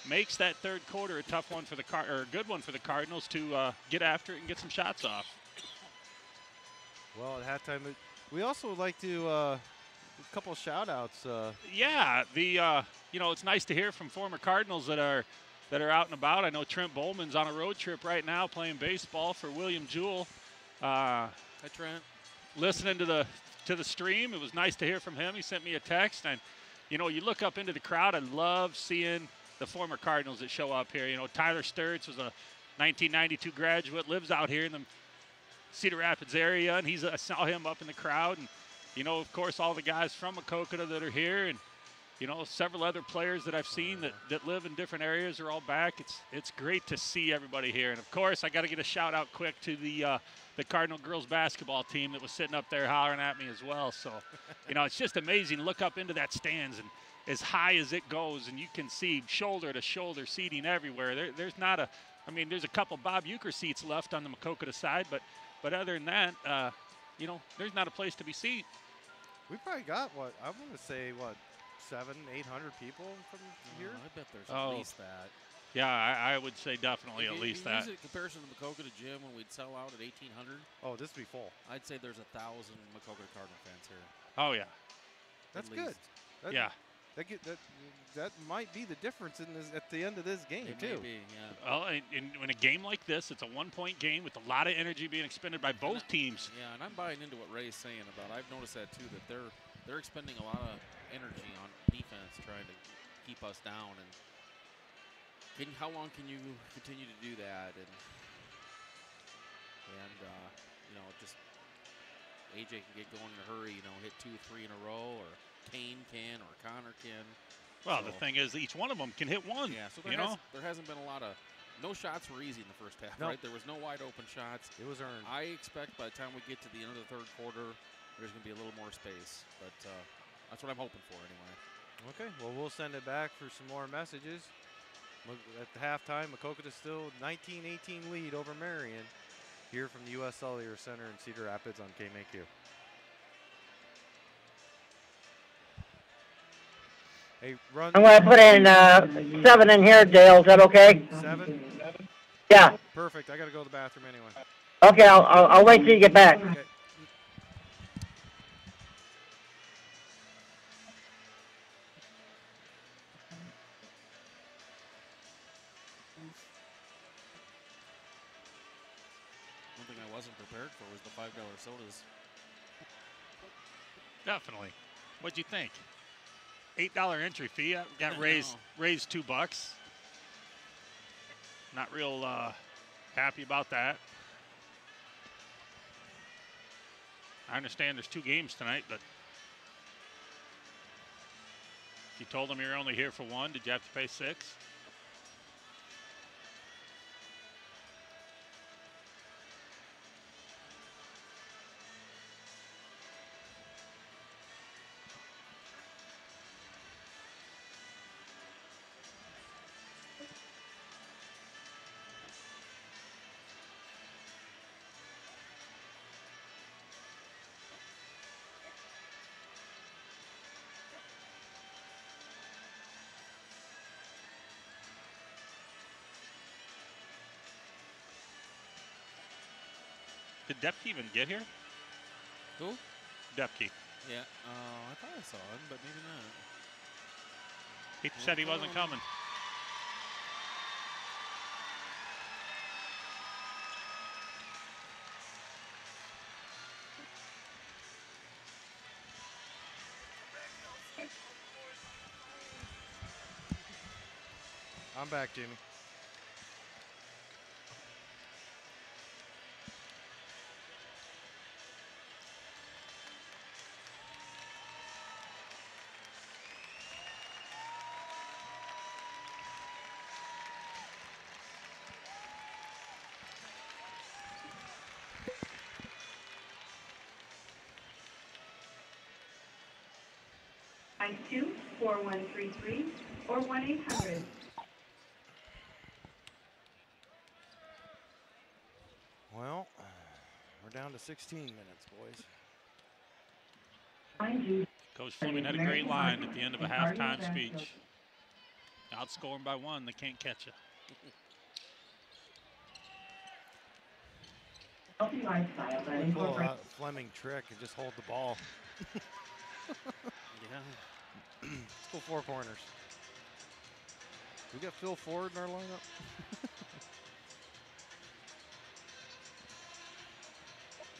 makes that third quarter a tough one for the or a good one for the Cardinals to get after it and get some shots off. Well, at halftime, we also would like to a couple of shout-outs. Yeah, it's nice to hear from former Cardinals that are out and about. I know Trent Bowman's on a road trip right now playing baseball for William Jewell. Hi, Trent. Listening to the stream, it was nice to hear from him. He sent me a text, and you look up into the crowd. I love seeing the former Cardinals that show up here. Tyler Sturts was a 1992 graduate, lives out here in the Cedar Rapids area, and I saw him up in the crowd. And, of course, all the guys from Maquoketa that are here, and, several other players that I've seen that live in different areas are all back. It's great to see everybody here. And, of course, I got to get a shout-out quick to the Cardinal girls basketball team that was sitting up there hollering at me as well. So, it's just amazing to look up into that stands and as high as it goes, and you can see shoulder-to-shoulder seating everywhere. There's a couple Bob Euchre seats left on the Maquoketa side, but other than that, there's not a place to be seen. We probably got, I want to say, 700-800 people from here? I bet there's at least that. Yeah, I would say definitely at least that. In comparison to Maquoketa Gym, when we'd sell out at 1,800. Oh, this would be full. I'd say there's 1,000 Maquoketa Cardinal fans here. Oh, yeah. That's good. Yeah. That might be the difference at the end of this game, too. May be, yeah. Well, in a game like this, it's a one-point game with a lot of energy being expended by both teams. Yeah, and I'm buying into what Ray's saying about. I've noticed that too, that they're expending a lot of energy on defense, trying to keep us down. And how long can you continue to do that? And just AJ can get going in a hurry. Hit 2-3 in a row, or Kane can, or Connor can. Well, the thing is, each one of them can hit one. Yeah, so there hasn't been a lot of. No shots were easy in the first half, right? There was no wide open shots. It was earned. I expect by the time we get to the end of the third quarter, there's going to be a little more space. But that's what I'm hoping for anyway. Okay, well, we'll send it back for some more messages. At the halftime, Maquoketa still 19-18 lead over Marion here from the U.S. Cellular Center in Cedar Rapids on KMAQ. Hey, run. I'm going to put in 7 in here, Dale. Is that okay? 7? Yeah. Perfect. I got to go to the bathroom anyway. Okay, I'll wait till you get back. Okay. One thing I wasn't prepared for was the $5 sodas. Definitely. What'd you think? $8 entry fee. Got raised $2. Not real happy about that. I understand there's 2 games tonight, but if you told them you're only here for 1, did you have to pay 6? Did Depke even get here? Who? Depke. Yeah. I thought I saw him, but maybe not. He said he wasn't coming. I'm back, Jimmy. Line 2-4133 or 1-800. Well, we're down to 16 minutes, boys. Coach Fleming had a great line at the end of a halftime speech. Outscore them by 1, they can't catch you. Healthy lifestyle that We pull incorporates out Fleming trick and just hold the ball. Yeah. Let's go 4 corners. We got Phil Ford in our lineup.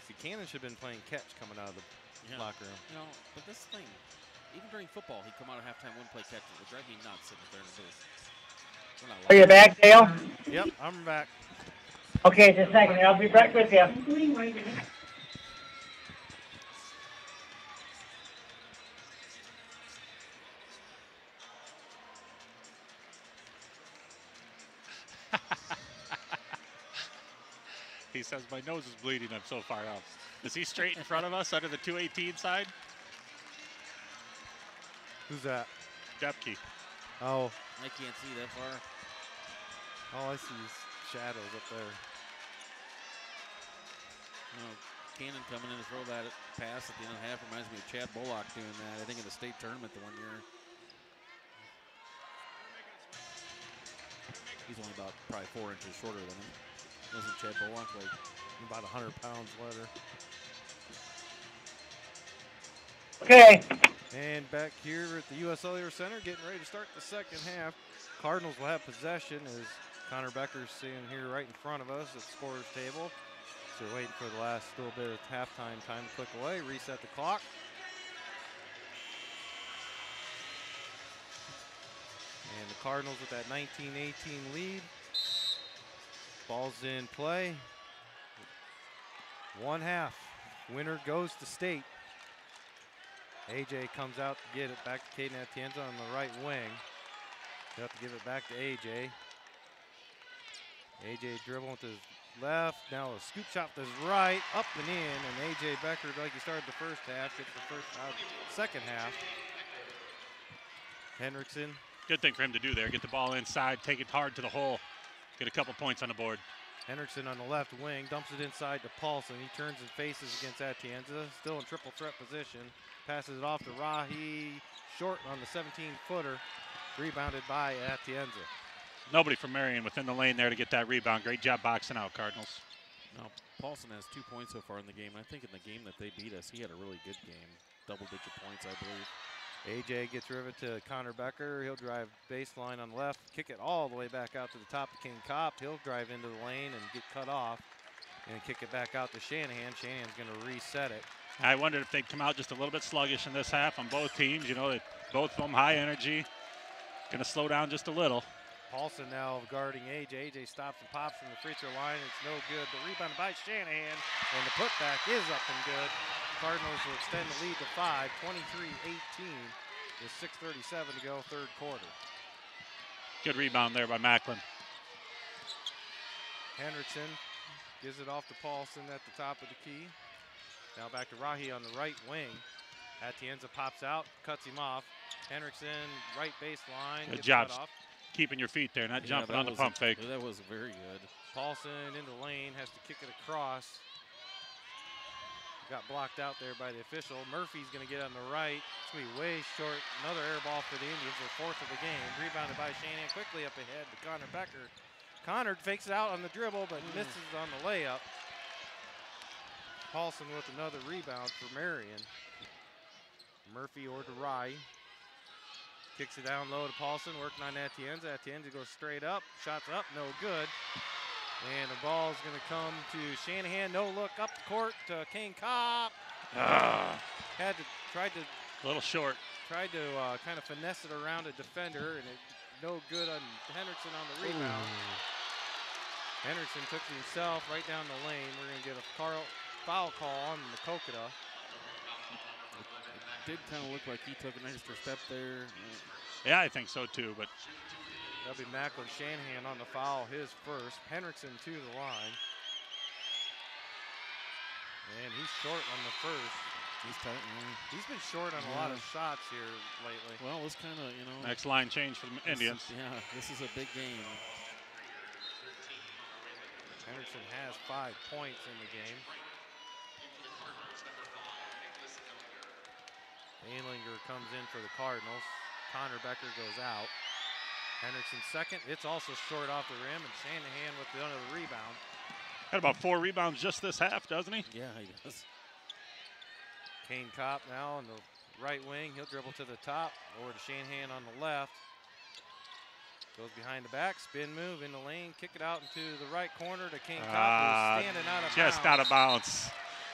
See, Cannon should have been playing catch coming out of the locker room. You know, but this thing, even during football, he'd come out of halftime, wouldn't play catch. It would drive me nuts sitting there in the booth. We're not Are you back, Dale? Yep, I'm back. Okay, just a second. I'll be back with you. including right now. He says, my nose is bleeding, I'm so far out. Is he straight in front of us under the 218 side? Who's that? Depke. Oh, I can't see that far. all I see is shadows up there. You know, Cannon coming in to throw that pass at the end of the half reminds me of Chad Bullock doing that, I think in the state tournament the one year. He's only about probably 4 inches shorter than him. Doesn't Chad Bullock like About 100 pounds lighter. Okay. And back here at the U.S. Cellular Center, getting ready to start the second half. Cardinals will have possession as Connor Becker's sitting here right in front of us at the scorer's table. So we're waiting for the last little bit of halftime time to click away, reset the clock. And the Cardinals with that 19-18 lead. Ball's in play. 1 half. Winner goes to state. AJ comes out to get it back to Caden Atienza on the right wing. They'll have to give it back to AJ. AJ dribbling with his left. Now a scoop shot to his right, up and in. And AJ Becker, like he started the first half, gets the second half. Henriksen. Good thing for him to do there. Get the ball inside, take it hard to the hole. Get a couple points on the board. Henriksen on the left wing, dumps it inside to Paulson. He turns and faces against Atienza, still in triple threat position. Passes it off to Rahi, short on the 17-footer, rebounded by Atienza. Nobody from Marion within the lane there to get that rebound. Great job boxing out, Cardinals. Now, Paulson has 2 points so far in the game. I think in the game that they beat us, he had a really good game. Double-digit points, I believe. AJ gets rivet to Connor Becker. He'll drive baseline on the left, kick it all the way back out to the top of King Kopp. He'll drive into the lane and get cut off and kick it back out to Shanahan. Shanahan's going to reset it. I wondered if they'd come out just a little bit sluggish in this half on both teams. You know, both of them high energy. Going to slow down just a little. Paulson now guarding AJ. AJ stops and pops from the free throw line. It's no good, but rebounded by Shanahan, and the putback is up and good. Cardinals will extend the lead to 5, 23-18 with 6:37 to go, third quarter. Good rebound there by Macklin. Henriksen gives it off to Paulson at the top of the key. Now back to Rahi on the right wing. Atienza pops out, cuts him off. Henriksen, right baseline. Good job cut off. keeping your feet there, not jumping on the pump fake. That was very good. Paulson in the lane, has to kick it across. Got blocked out there by the official. Murphy's going to get on the right. It's going to be way short. Another air ball for the Indians, their fourth of the game. Rebounded by Shanahan, quickly up ahead to Connor Becker. Connor fakes it out on the dribble, but misses on the layup. Paulson with another rebound for Marion. Murphy or to Rye. Kicks it down low to Paulson, working on Atienza. Atienza goes straight up, shots up, no good. And the ball is going to come to Shanahan. No look up the court to King Kopp. Tried to A little short. kind of finesse it around a defender, and it no good on Henriksen on the rebound. Henriksen took it himself right down the lane. We're going to get a foul call on Maquoketa. It did kind of look like he took an extra step there. Yeah, I think so too, but That'll be Macklin Shanahan on the foul, his first. Henriksen to the line. And he's short on the first. He's tight. He's been short on a lot of shots here lately. Well, it's kind of, next line change for the Indians. This is a big game. Henriksen has 5 points in the game. Alinger comes in for the Cardinals. Connor Becker goes out. Henriksen second. It's also short off the rim, and Shanahan with the other rebound. Had about 4 rebounds just this half, doesn't he? Yeah, he does. Kane Kopp now on the right wing. He'll dribble to the top. Over to Shanahan on the left. Goes behind the back. Spin move in the lane. Kick it out into the right corner to Kane Kopp, who's standing out of bounds. Just out of bounds.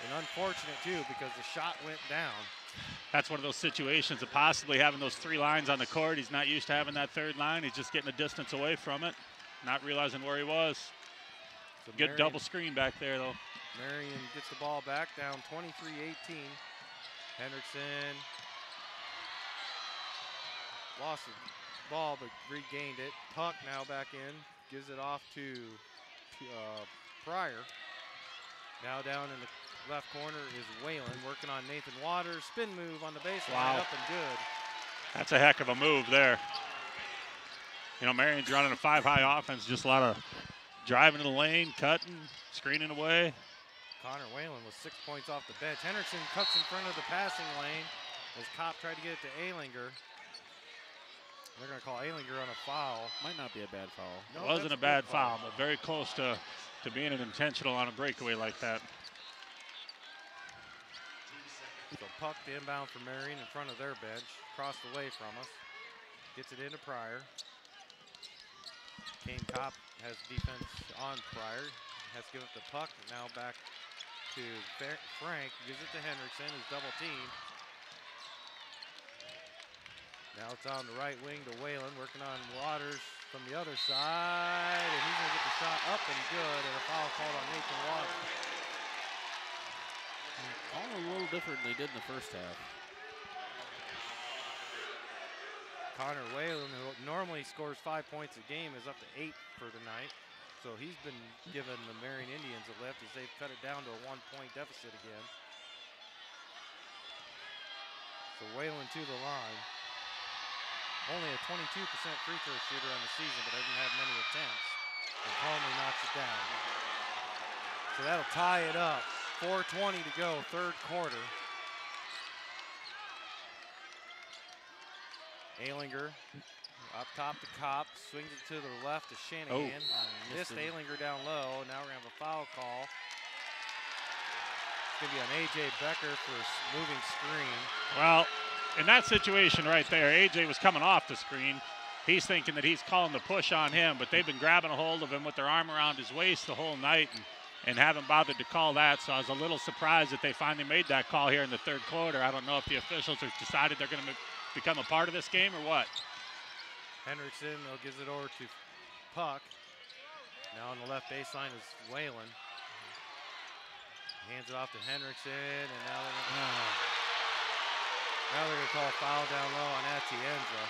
And unfortunate, too, because the shot went down. That's one of those situations of possibly having those 3 lines on the court. He's not used to having that third line. He's just getting a distance away from it, not realizing where he was. So Good Marion, double screen back there, though. Marion gets the ball back, down 23-18. Henriksen lost the ball, but regained it. Puck now back in, gives it off to Pryor. Now down in the left corner is Whalen, working on Nathan Waters. Spin move on the baseline, up and good. That's a heck of a move there. Marion's running a 5-high offense, just a lot of driving to the lane, cutting, screening away. Connor Whalen with 6 points off the bench. Henriksen cuts in front of the passing lane as Kopp tried to get it to Alinger. They're going to call Alinger on a foul. Might not be a bad foul. No, it wasn't a bad foul, but very close to being an intentional on a breakaway like that. So puck to inbound for Marion in front of their bench. Across the way from us. Gets it into Pryor. Kane Kopp has defense on Pryor. Has to give up the puck. Now back to Frank. Gives it to Henriksen, who's double teamed. Now it's on the right wing to Whalen, working on Waters from the other side. And he's going to get the shot up and good. And a foul called on Nathan Waters. Called a little different than they did in the first half. Connor Whalen, who normally scores 5 points a game, is up to 8 for tonight. So he's been giving the Marion Indians a lift as they've cut it down to a 1-point deficit again. So Whalen to the line. Only a 22% free throw shooter on the season, but doesn't have many attempts. And calmly knocks it down. So that'll tie it up. 4:20 to go, third quarter. Alinger up top to Kopp, swings it to the left to Shanahan. Missed Alinger down low. Now we're going to have a foul call. It's going to be on A.J. Becker for moving screen. Well, in that situation right there, AJ was coming off the screen. He's thinking that he's calling the push on him, but they've been grabbing a hold of him with their arm around his waist the whole night and haven't bothered to call that. So I was a little surprised that they finally made that call here in the third quarter. I don't know if the officials have decided they're going to become a part of this game or what. Henriksen gives it over to Puck. Now on the left baseline is Whalen. Hands it off to Henriksen, and now they're going to call a foul down low on Atienza.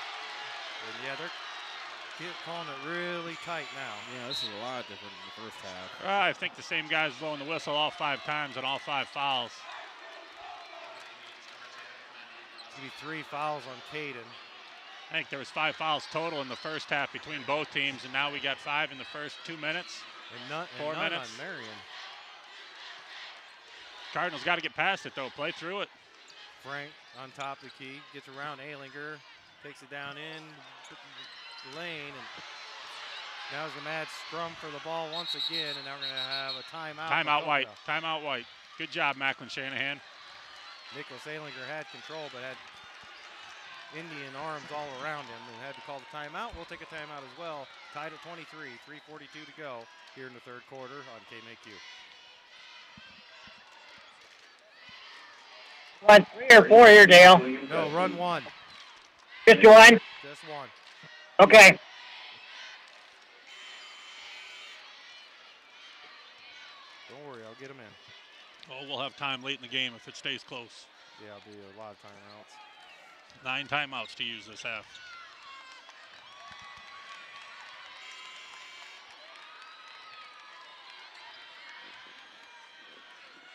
And yeah, they're calling it really tight now. Yeah, this is a lot different than the first half. I think the same guy's blowing the whistle all 5 times on all 5 fouls. It's going to be 3 fouls on Caden. I think there was 5 fouls total in the first half between both teams, and now we got 5 in the first 2 minutes. And 4 none minutes. on Marion. Cardinals got to get past it, though. Play through it. Frank on top of the key, gets around Alinger, takes it down in the lane, and now there's a mad scrum for the ball once again, and now we're going to have a timeout. Timeout White. Timeout White. Good job, Macklin Shanahan. Nicholas Alinger had control, but had Indian arms all around him and had to call the timeout. We'll take a timeout as well. Tied at 23, 3:42 to go here in the third quarter on KMAQ. Run 3 or 4 here, Dale. No, run 1. Just 1? Just 1. Okay. Don't worry, I'll get him in. Oh, we'll have time late in the game if it stays close. Yeah, it'll be a lot of timeouts. 9 timeouts to use this half.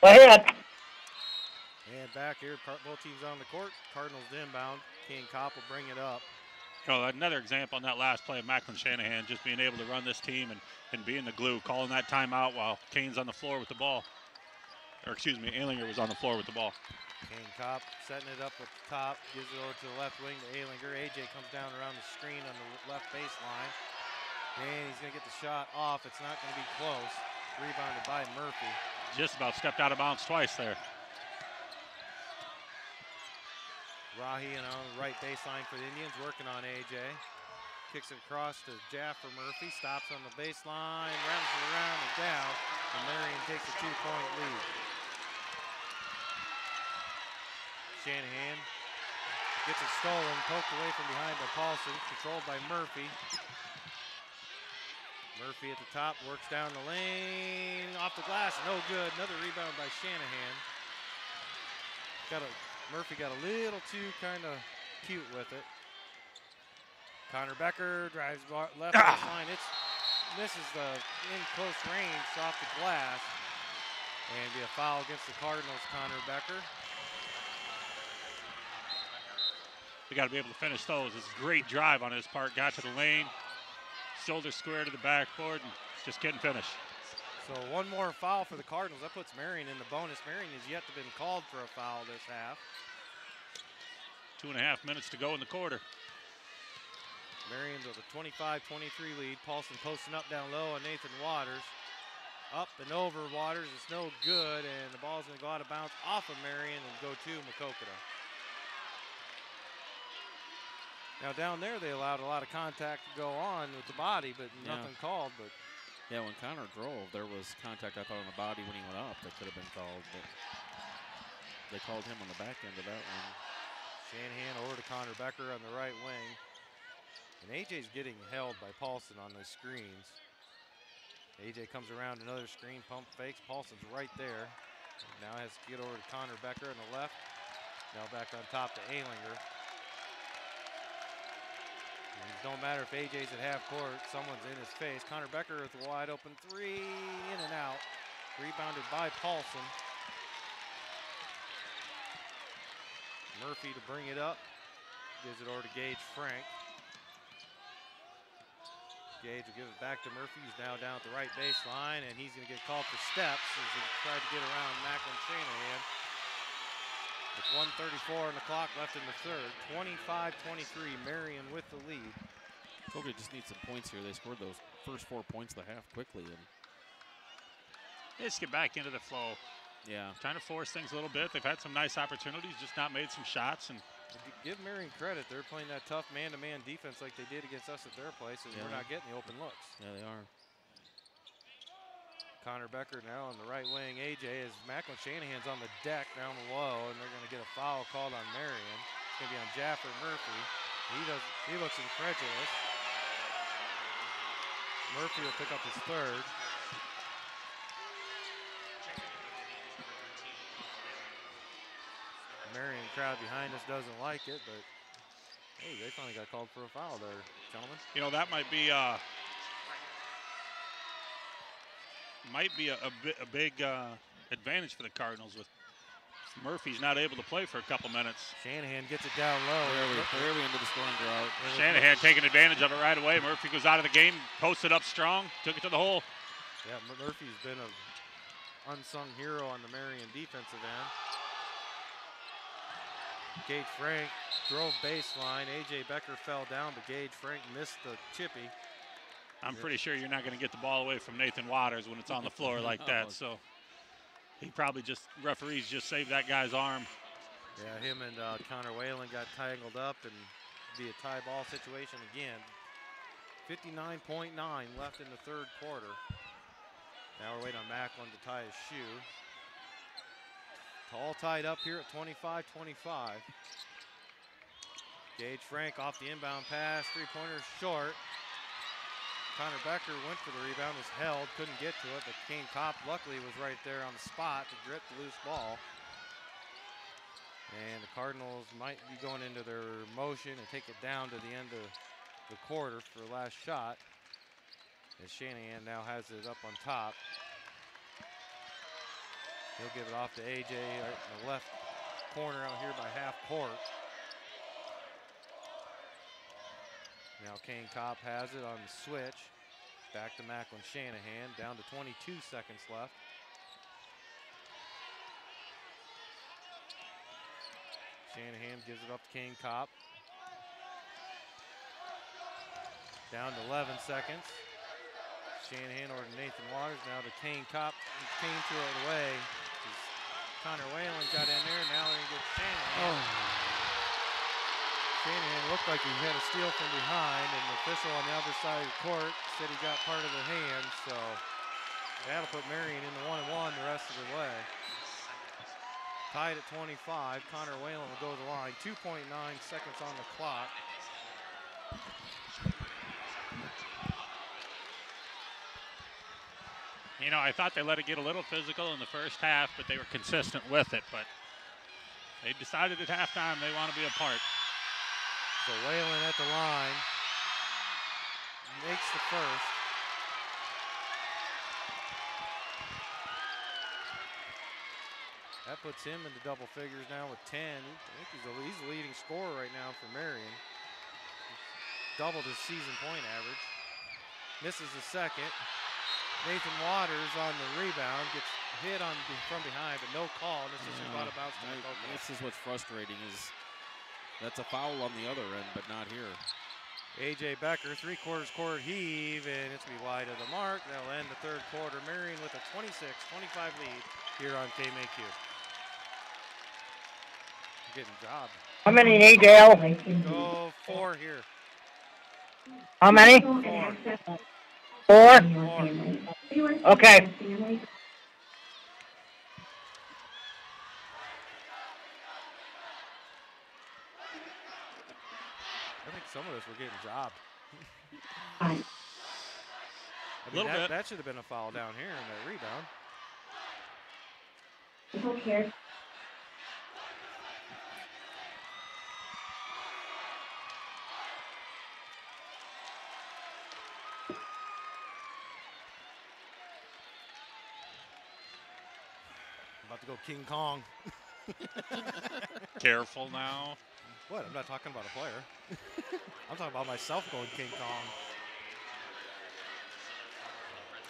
Go ahead. And back here, both teams on the court. Cardinals inbound. King Kopp will bring it up. Oh, another example on that last play of Macklin Shanahan just being able to run this team and being the glue, calling that timeout while Kane's on the floor with the ball. Or excuse me, Alinger was on the floor with the ball. King Kopp setting it up at the top, gives it over to the left wing to Alinger. AJ comes down around the screen on the left baseline. And he's going to get the shot off. It's not going to be close. Rebounded by Murphy. Just about stepped out of bounds twice there. Rahi and on the right baseline for the Indians, working on AJ. Kicks it across to Jaffer Murphy, stops on the baseline, wraps it around and down, and Marion takes a 2-point lead. Shanahan gets it stolen, poked away from behind by Paulson, controlled by Murphy. Murphy at the top, works down the lane, off the glass, no good. Another rebound by Shanahan. Murphy got a little too kind of cute with it. Connor Becker drives left baseline. Misses the in close range off the glass. And be a foul against the Cardinals, Connor Becker. We got to be able to finish those. It's a great drive on his part. Got to the lane, shoulder square to the backboard, and just couldn't finish. So one more foul for the Cardinals. That puts Marion in the bonus. Marion has yet to been called for a foul this half. 2.5 minutes to go in the quarter. Marion with a 25-23 lead. Paulson posting up down low on Nathan Waters. Up and over Waters. It's no good, and the ball's going to go out of bounds off of Marion and go to Maquoketa. Now down there they allowed a lot of contact to go on with the body, but nothing called. But yeah, when Connor drove, there was contact, I thought, on the body when he went up that could have been called, but they called him on the back end of that one. Shanahan over to Connor Becker on the right wing. And AJ's getting held by Paulson on the screens. AJ comes around another screen, pump fakes. Paulson's right there. Now has to get over to Connor Becker on the left. Now back on top to Alinger. And it don't matter if AJ's at half court, someone's in his face. Connor Becker with a wide open 3, in and out. Rebounded by Paulson. Murphy to bring it up. Gives it over to Gage Frank. Gage will give it back to Murphy. He's now down at the right baseline, and he's going to get called for steps as he tried to get around Macklin Shanahan. With 1:34 on the clock left in the third. 25-23, Marion with the lead. Coakley just needs some points here. They scored those first 4 points of the half quickly. And Let's get back into the flow. yeah. Trying to force things a little bit. They've had some nice opportunities, just not made some shots. And Give Marion credit. They're playing that tough man-to-man defense like they did against us at their place, and we're not getting the open looks. Yeah, they are. Connor Becker now on the right wing. AJ is Macklin Shanahan's on the deck down low, and they're going to get a foul called on Marion. It's going to be on Jaffer Murphy. He looks incredulous. Murphy will pick up his third. Marion crowd behind us doesn't like it, but hey, they finally got called for a foul there, gentlemen. You know, that might be a big advantage for the Cardinals with Murphy's not able to play for a couple minutes. Shanahan gets it down low. Barely into the scoring drought. Shanahan taking advantage of it right away. Murphy goes out of the game, posted up strong, took it to the hole. Yeah, Murphy's been an unsung hero on the Marion defensive end. Gage Frank drove baseline. A.J. Becker fell down, but Gage Frank missed the chippy. I'm pretty sure you're not going to get the ball away from Nathan Waters when it's on the floor like that. So he probably referees just saved that guy's arm. Yeah, him and Connor Whalen got tangled up and be a tie ball situation again. 59.9 left in the third quarter. Now we're waiting on Macklin to tie his shoe. All tied up here at 25-25. Gage Frank off the inbound pass, three-pointer short. Connor Becker went for the rebound, was held, couldn't get to it, but Kane Kopp luckily was right there on the spot to grip the loose ball. And the Cardinals might be going into their motion and take it down to the end of the quarter for the last shot, as Shanahan now has it up on top. He'll give it off to AJ right in the left corner out here by half court. Now Kane Kopp has it on the switch. Back to Macklin Shanahan, down to 22 seconds left. Shanahan gives it up to Kane Kopp. Down to 11 seconds. Shanahan over to Nathan Waters, now to Kane Kopp. Kane threw it away. Connor Whalen got in there, now he gets Shanahan. Shanahan looked like he had a steal from behind, and the official on the other side of the court said he got part of the hand, so that'll put Marion in the 1-1 the rest of the way. Tied at 25, Connor Whalen will go to the line. 2.9 seconds on the clock. You know, I thought they let it get a little physical in the first half, but they were consistent with it. But they decided at halftime they want to be a part. So Whalen at the line makes the first. That puts him into double figures now with 10. I think he's the leading scorer right now for Marion. Doubled his season point average. Misses the second. Nathan Waters on the rebound, gets hit from behind, but no call. This is about a bounce to Maquoketa. This is what's frustrating is that's a foul on the other end, but not here. A.J. Becker, three-quarters court heave, and it's going to be wide of the mark. That'll end the third quarter. Marion with a 26-25 lead here on KMAQ. Getting jobbed. How many need, Dale? Go 4 here. How many? 4? Okay. I think some of us were getting jobbed. A little bit. That should have been a foul down here in that rebound. Okay. About to go King Kong. Careful now. What? I'm not talking about a player. I'm talking about myself going King Kong.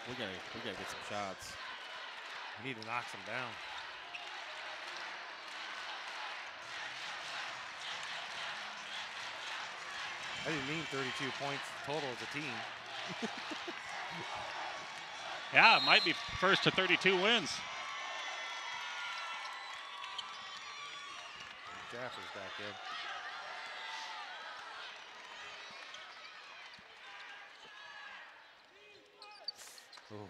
We gotta get some shots. We need to knock some down. I didn't mean 32 points total as a team. Yeah, it might be first to 32 wins. Jaffer's back in. Oh,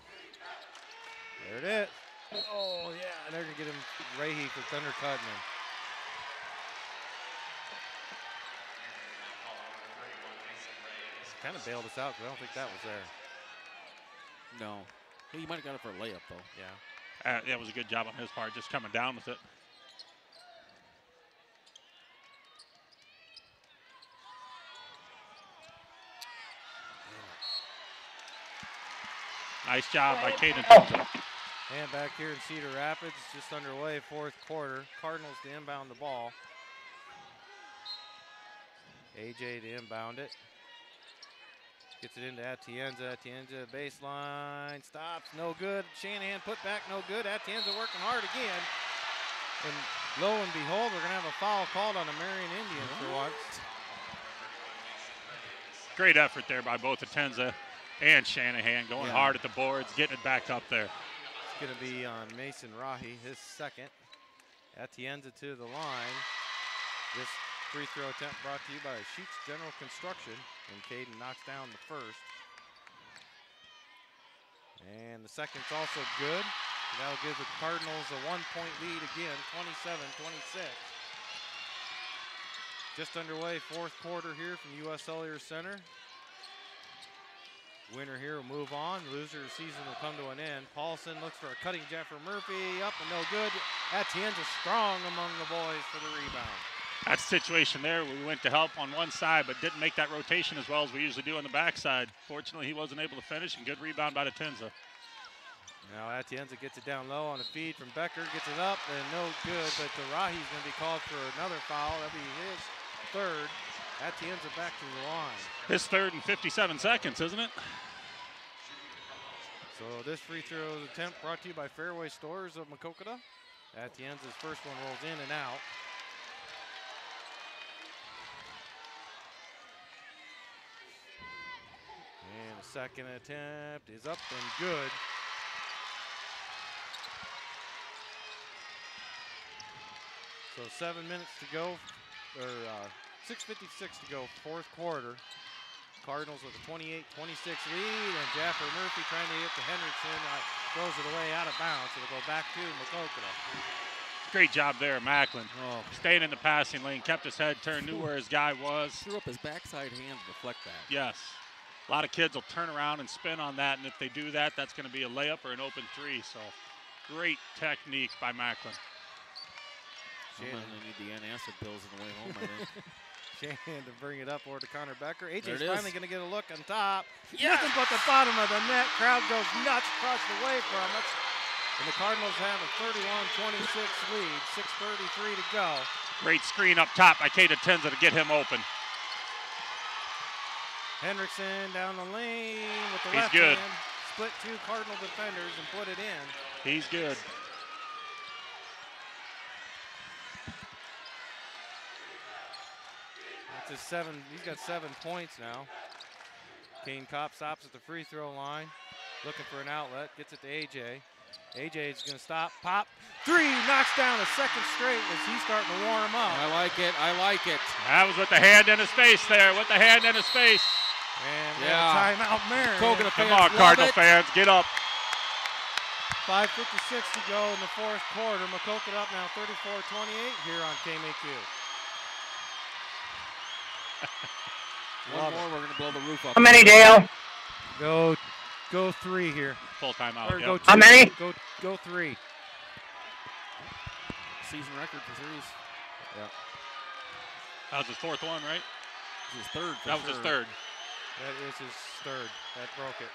there it is. Oh, yeah, and they're going to get him Rahe for undercutting him. Kind of bailed us out because I don't think that was there. No. He might have got it for a layup, though. Yeah. That was a good job on his part, just coming down with it. Nice job by Caden. And back here in Cedar Rapids, just underway, fourth quarter. Cardinals to inbound the ball. AJ to inbound it. Gets it into Atienza. Atienza baseline. Stops. No good. Shanahan put back. No good. Atienza working hard again. And lo and behold, we're going to have a foul called on the Marion Indians for once. Great effort there by both Atienza and Shanahan. Going hard at the boards, getting it back up there. It's going to be on Mason Rahe, his second. Atienza to the line. This free throw attempt brought to you by Sheets General Construction, and Caden knocks down the first. And the second's also good. That'll give the Cardinals a 1-point lead again, 27-26. Just underway, fourth quarter here from U.S. Cellular Center. Winner here will move on. Loser of the season will come to an end. Paulson looks for a cutting Jeffer Murphy. Up and no good. Atienza strong among the boys for the rebound. That situation there, we went to help on one side, but didn't make that rotation as well as we usually do on the backside. Fortunately, he wasn't able to finish, and good rebound by Atienza. Now Atienza gets it down low on a feed from Becker, gets it up, and no good, but Rahe's going to be called for another foul. That'll be his third. Atienza back to the line. His third in 57 seconds, isn't it? So this free throw attempt brought to you by Fairway Stores of Maquoketa. Atienza's first one rolls in and out. And the second attempt is up and good. So 7 minutes to go, or 6:56 to go, fourth quarter. Cardinals with a 28-26 lead, and Jaffer Murphy trying to hit to Hendrickson, throws it away out of bounds. It'll go back to Maquoketa. Great job there, Macklin. Oh. Staying in the passing lane, kept his head turned, knew where his guy was. Threw up his backside hand to deflect that. Yes. A lot of kids will turn around and spin on that, and if they do that, that's going to be a layup or an open three. So great technique by Macklin. I'm going to need the antacid pills on the way home, I think. Shanahan to bring it up over to Connor Becker. AJ's There it is. finally going to get a look on top. Yes! Nothing but the bottom of the net. Crowd goes nuts across the way from us. And the Cardinals have a 31-26 lead. 6:33 to go. Great screen up top by Caden Atienza to get him open. Hendrickson down the lane with the He's left good. hand. Split two Cardinal defenders and put it in. He's good. That's his he's got 7 points now. Kane Kopp stops at the free throw line. Looking for an outlet. Gets it to AJ. AJ's going to stop. Pop. Three. Knocks down a second straight as he's starting to warm up. I like it. I like it. That was with the hand in his face there, with the hand in his face. And we have a timeout, Marion. Coakley Come fans on, love Cardinal it. fans, get up. 5:56 to go in the fourth quarter. Maquoketa up now 34-28 here on KMAQ. One more, we're going to blow the roof up. How many, Dale? Go three here. Full timeout. Or Yep. go two. How many? Go three. Season record for threes. That was his fourth one, right? This is his third. That was his third. That is his third. That broke it.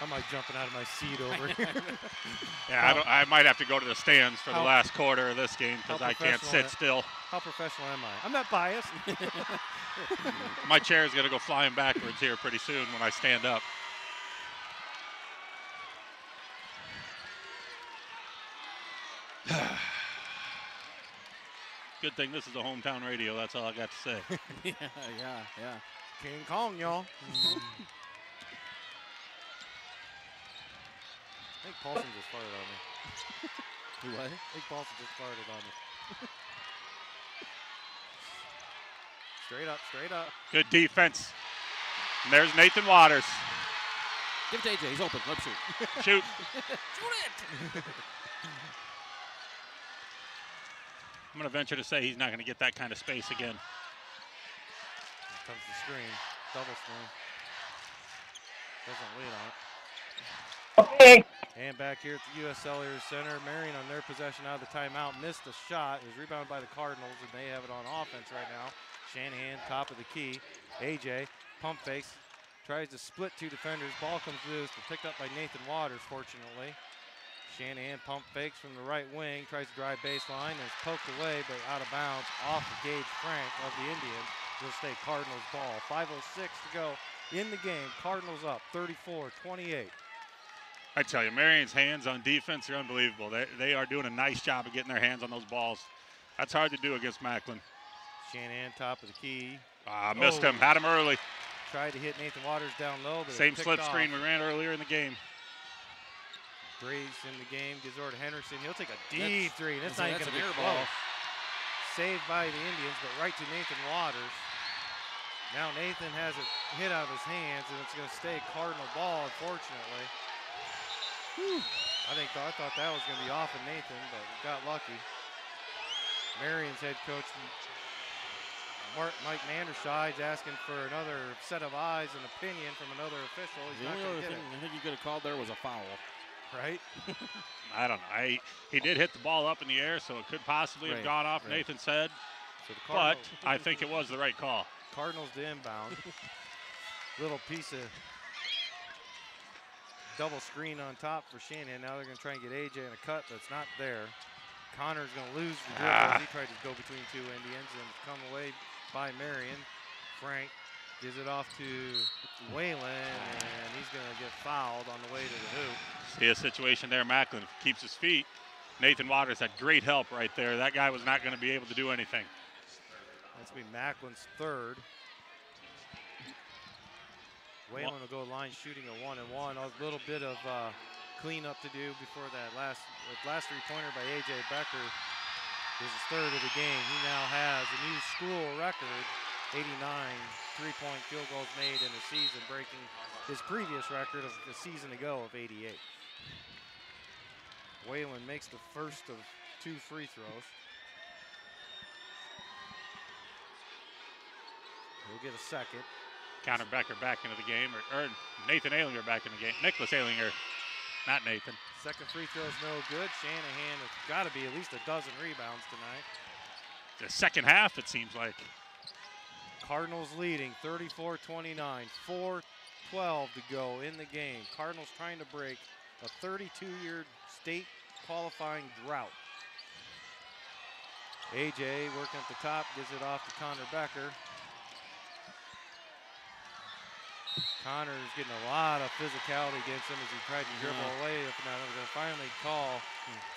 I'm like jumping out of my seat over here. Yeah, I might have to go to the stands for the How- last quarter of this game because how I can't professional sit still. How professional am I? I'm not biased. My chair is going to go flying backwards here pretty soon when I stand up. Good thing this is a hometown radio. That's all I got to say. yeah. King Kong, y'all. I think Paulson just farted on me. Who what? I think Paulson just farted on me. Straight up, straight up. Good defense. And there's Nathan Waters. Give it to AJ. He's open. Let him shoot. Shoot. Shoot it! I'm going to venture to say he's not going to get that kind of space again. Here comes the screen. Double screen. Doesn't lead on it. Okay. And back here at the U.S. Cellular Center, Marion on their possession out of the timeout. Missed the shot. It was rebounded by the Cardinals, and they have it on offense right now. Shanahan, top of the key. AJ, pump fakes. Tries to split two defenders. Ball comes loose, but picked up by Nathan Waters, fortunately. Shanahan pump fakes from the right wing. Tries to drive baseline, and it's poked away, but out of bounds off of Gage Frank of the Indians. It'll stay Cardinals ball. 5:06 to go in the game. Cardinals up 34-28. I tell you, Marion's hands on defense are unbelievable. They are doing a nice job of getting their hands on those balls. That's hard to do against Macklin. Shanahan, top of the key. Missed him. Had him early. Tried to hit Nathan Waters down low, but Same it slip picked screen off. we ran earlier in the game. Braves in the game, gives over to Henderson. He'll take a deep three. That's not even that's going to an be air ball. close. Saved by the Indians, but right to Nathan Waters. Now Nathan has it hit out of his hands, and it's going to stay Cardinal ball, unfortunately. I thought that was going to be off of Nathan, but got lucky. Marion's head coach, Mike Manderscheid's asking for another set of eyes and opinion from another official. He's The not only going other to get thing it. I think you could have called there was a foul. Right? I don't know. He did hit the ball up in the air, so it could possibly have Right, gone off right. Nathan's head. So the But Cardinals, I think it was the right call. Cardinals to inbound. Little piece of double screen on top for Shanahan. Now they're going to try and get AJ in a cut that's not there. Connor's going to lose the dribble as he tried to go between two Indians and come away by Marion. Frank gives it off to Whalen, and he's going to get fouled on the way to the hoop. See a situation there. Macklin keeps his feet. Nathan Waters had great help right there. That guy was not going to be able to do anything. That's going to be Macklin's third. Whalen will go line shooting a 1-and-1. A little bit of cleanup to do before that last three-pointer by A.J. Becker is his third of the game. He now has a new school record, 89 three-point field goals made in a season, breaking his previous record of a season ago of 88. Whalen makes the first of two free throws. He'll get a second. Connor Becker back into the game, or Nathan Alinger back in the game. Nicholas Alinger, not Nathan. Second free throw is no good. Shanahan has got to be at least a dozen rebounds tonight. The second half, it seems like. Cardinals leading 34-29, 4:12 to go in the game. Cardinals trying to break a 32-year state qualifying drought. AJ working at the top, gives it off to Connor Becker. Connor's getting a lot of physicality against him as he tried to dribble away. If not, they're going to finally call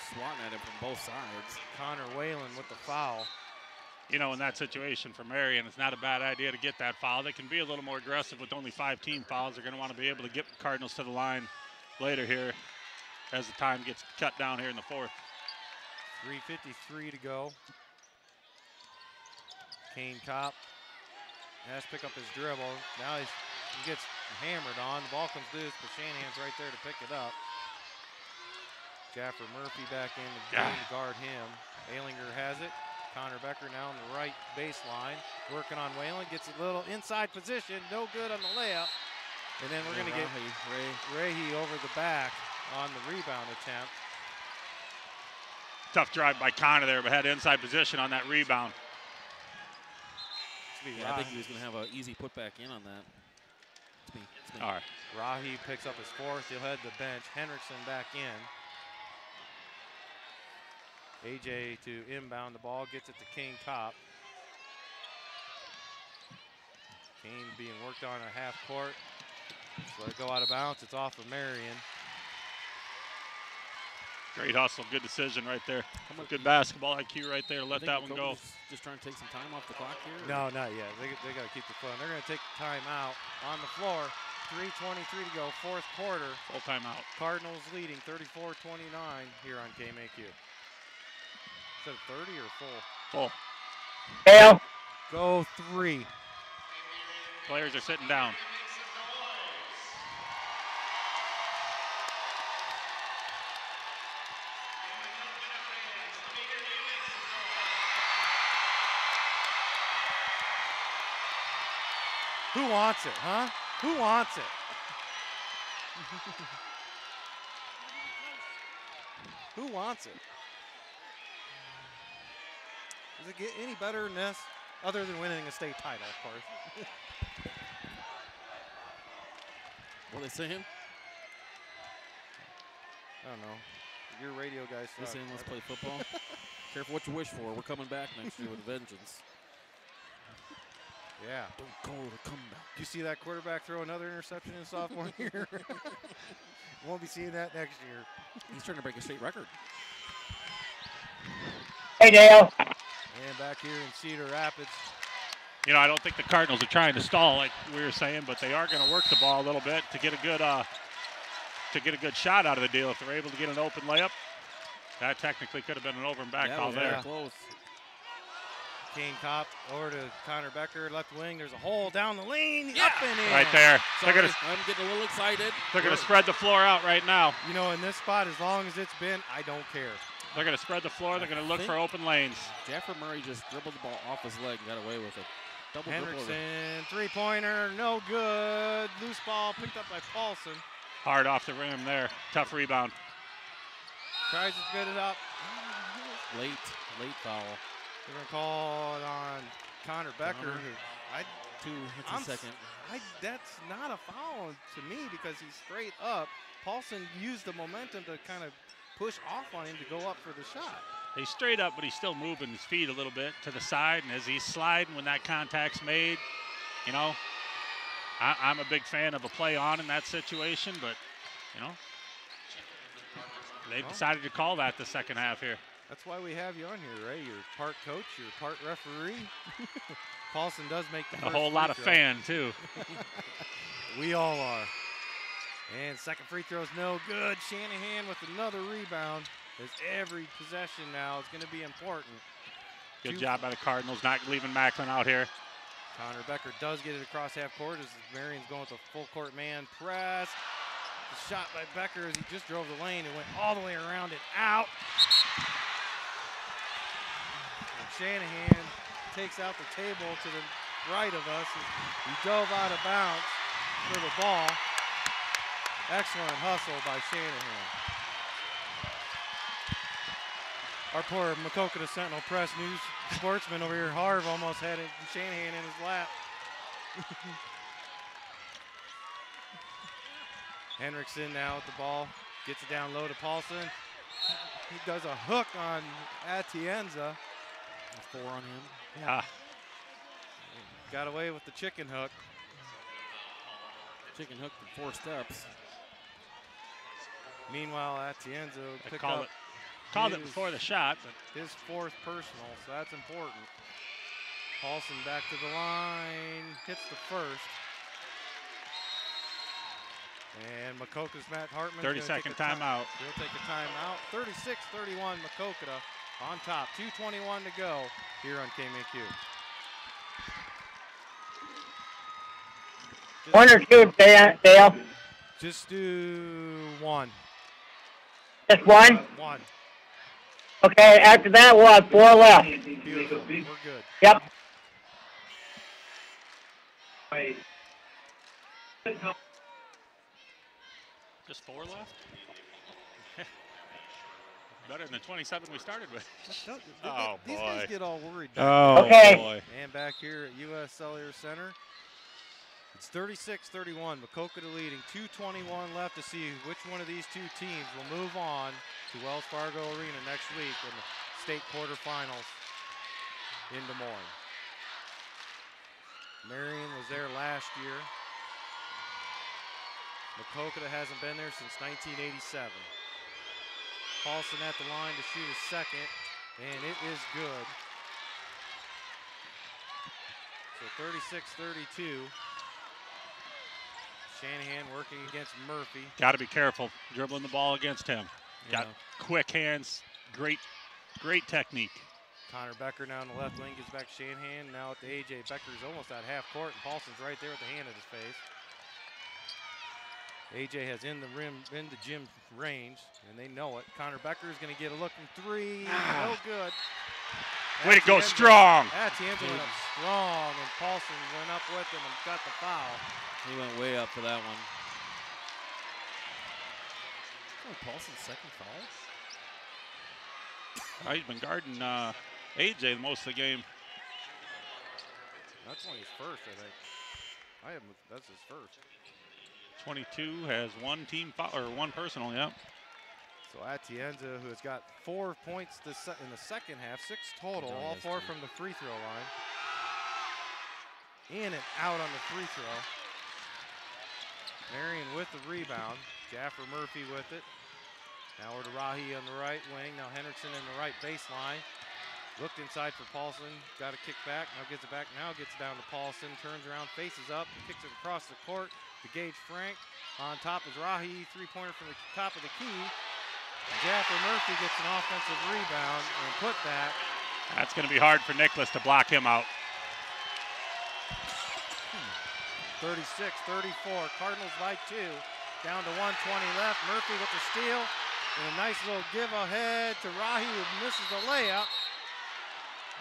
Swatting at him from both sides. Connor Whalen with the foul. You know, in that situation for Marion, it's not a bad idea to get that foul. They can be a little more aggressive with only 5 team fouls. They're going to want to be able to get Cardinals to the line later here as the time gets cut down here in the fourth. 3:53 to go. Kane Top has to pick up his dribble. Now he gets hammered on. The ball comes loose, but Shanahan's right there to pick it up. Jaffer Murphy back in the game to guard him. Alinger has it. Connor Becker now on the right baseline. Working on Whalen. Gets a little inside position. No good on the layup. And then we're going to get Rahe over the back on the rebound attempt. Tough drive by Connor there, but had inside position on that rebound. Yeah, I think he was going to have an easy putback in on that. It's me. All right. Rahe picks up his fourth. He'll head to the bench. Henriksen back in. AJ to inbound the ball. Gets it to Kane Top. Kane being worked on at half court. Just let it go out of bounds. It's off of Marion. Great hustle. Good decision right there. Good basketball IQ right there. Let that one go. Just trying to take some time off the clock here? No, not yet. They got to keep the flow. They're going to take time out on the floor. 3:23 to go, fourth quarter. Full timeout. Cardinals leading 34-29 here on KMAQ. Is that 30 or full? Full. Dale. Go 3. Players are sitting down. Who wants it, huh? Who wants it? Who wants it? Does it get any better than this? Other than winning a state title, of course. What are they saying? I don't know. Your radio guys They're suck. saying let's play football. Careful what you wish for. We're coming back next year with a vengeance. Yeah. Don't call it a comeback. Did you see that quarterback throw another interception in sophomore year? Won't be seeing that next year. He's trying to break a state record. Hey, Dale. And back here in Cedar Rapids. You know, I don't think the Cardinals are trying to stall like we were saying, but they are going to work the ball a little bit to get a good shot out of the deal. If they're able to get an open layup, that technically could have been an over and back call there. Close. Kane Kopp over to Connor Becker, left wing. There's a hole down the lane, Yeah. up and in. Right there. Sorry, I'm getting a little excited. They're going to spread the floor out right now. You know, in this spot, as long as it's been, I don't care. They're going to spread the floor. They're going to look for open lanes. Jeffrey Murray just dribbled the ball off his leg and got away with it. Double dribble. Hendrickson, three-pointer, no good. Loose ball picked up by Paulson. Hard off the rim there. Tough rebound. Tries to get it up. Late foul. They're going to call it on Connor Becker. Connor. Who It's a second. that's not a foul to me because he's straight up. Paulson used the momentum to kind of push off on him to go up for the shot. He's straight up, but he's still moving his feet a little bit to the side. And as he's sliding when that contact's made, you know, I'm a big fan of a play on in that situation. But, you know, they decided to call that the second half here. That's why we have you on here, Ray. You're part coach, you're part referee. Paulson does make the And a whole lot of fan, too. We all are. And second free throw is no good. Shanahan with another rebound. As every possession now is going to be important. Good job by the Cardinals not leaving Macklin out here. Connor Becker does get it across half court as Marion's going with a full court man press. The shot by Becker as he just drove the lane and went all the way around and out. And Shanahan takes out the table to the right of us. He dove out of bounds for the ball. Excellent hustle by Shanahan. Our poor Maquoketa Sentinel Press news sportsman over here, Harv, almost had Shanahan in his lap. Hendrickson now with the ball, gets it down low to Paulson. He does a hook on Atienza. 4 on him. Yeah. Got away with the chicken hook. Chicken hook in 4 steps. Meanwhile, Atienza picked Called up it before the shot, but his 4th personal, so that's important. Paulson back to the line, hits the first. And Maquoketa's Matt Hartman. 30-second timeout. He'll take a timeout. 36-31 Maquoketa on top. 2:21 to go here on KMAQ. One or two, Dale. Just do one. Just one? One. Okay, after that, we'll have 4 left. Beautiful. We're good. Yep. just 4 left? Better than the 27 we started with. Oh, These boy. guys get all worried. Oh, Okay. boy. And back here at US Cellular Center, it's 36-31. Maquoketa leading. 2:21 left to see which one of these 2 teams will move on to Wells Fargo Arena next week in the state quarterfinals in Des Moines. Marion was there last year. Maquoketa hasn't been there since 1987. Paulson at the line to shoot his second, and it is good. So 36-32. Shanahan working against Murphy. Got to be careful dribbling the ball against him. Yeah. Got quick hands, great technique. Connor Becker now on the left wing, gives back to Shanahan. Now at the AJ. Becker's almost at half court, and Paulson's right there with the hand at his face. AJ has in the gym range, and they know it. Connor Becker is going to get a look from three. No good. Way to go strong. Atienza went up strong, and Paulson went up with him and got the foul. He went way up for that one. Oh, Paulson's second foul? He's been guarding AJ most of the game. That's only his first, I think. That's his first. 22 has one team foul, or one personal, yeah. So Atienza, who has got 4 points in the second half, 6 total, all 4 from the free throw line. In and out on the free throw. Marion with the rebound. Jaffer Murphy with it. Now we're to Rahi on the right wing. Now Henriksen in the right baseline. Looked inside for Paulson. Got a kick back. Now gets it back. Now gets it down to Paulson. Turns around, faces up, kicks it across the court to Gage Frank. On top is Rahi. 3-pointer from the top of the key. Jaffer Murphy gets an offensive rebound and put that. That's going to be hard for Nicholas to block him out. 36-34. Cardinals by 2. Down to 1:20 left. Murphy with the steal. And a nice little give ahead to Rahi, who misses the layup.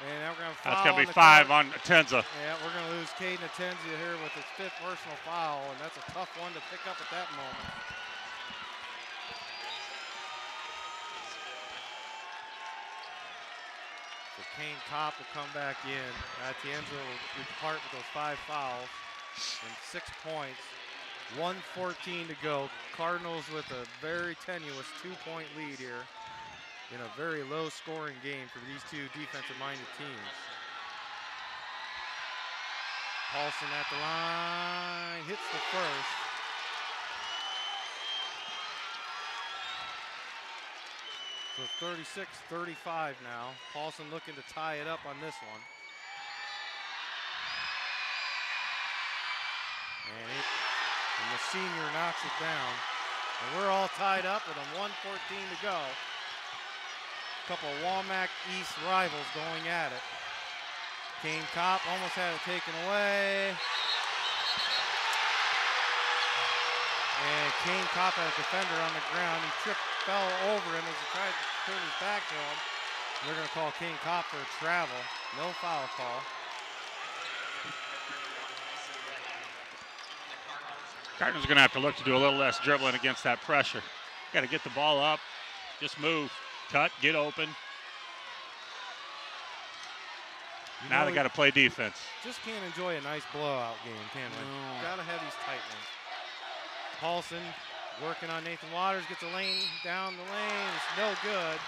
And now we're going to foul. That's going to be 5 on Atienza. Yeah, we're going to lose Caden Atienza here with his 5th personal foul, and that's a tough one to pick up at that moment. So Kane Kopp will come back in. Atienza will depart with those 5 fouls and 6 points. 1:14 to go. Cardinals with a very tenuous 2-point lead here in a very low-scoring game for these two defensive-minded teams. Paulson at the line, hits the first. So 36-35 now. Paulson looking to tie it up on this one. And the senior knocks it down. And we're all tied up with a 1:14 to go. A couple of Walmack East rivals going at it. Kane Kopp almost had it taken away. And Kane Kopp had a defender on the ground. He fell over him as he tried to turn his back to him. They're going to call Kane Kopp for a travel. No foul call. Cardinals are going to have to look to do a little less dribbling against that pressure. Got to get the ball up, just move, cut, get open. Now they got to play defense. Just can't enjoy a nice blowout game, can we? No. Got to have these tight ones. Paulson working on Nathan Waters, gets a lane down the lane. It's no good.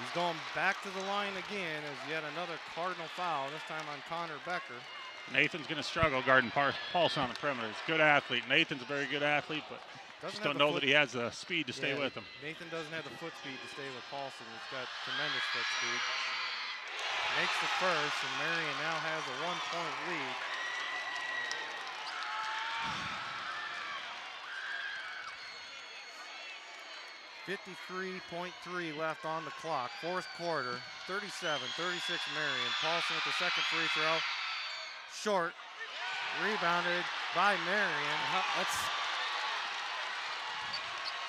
He's going back to the line again as yet another Cardinal foul, this time on Connor Becker. Nathan's going to struggle guarding Paulson on the perimeter. He's a good athlete. Nathan's a very good athlete, but just don't know that he has the speed to stay with him. Nathan doesn't have the foot speed to stay with Paulson. He's got tremendous foot speed. Makes the first, and Marion now has a 1-point lead. .3 left on the clock. 4th quarter, 37-36 Marion. Paulson with the second free throw. Short, rebounded by Marion.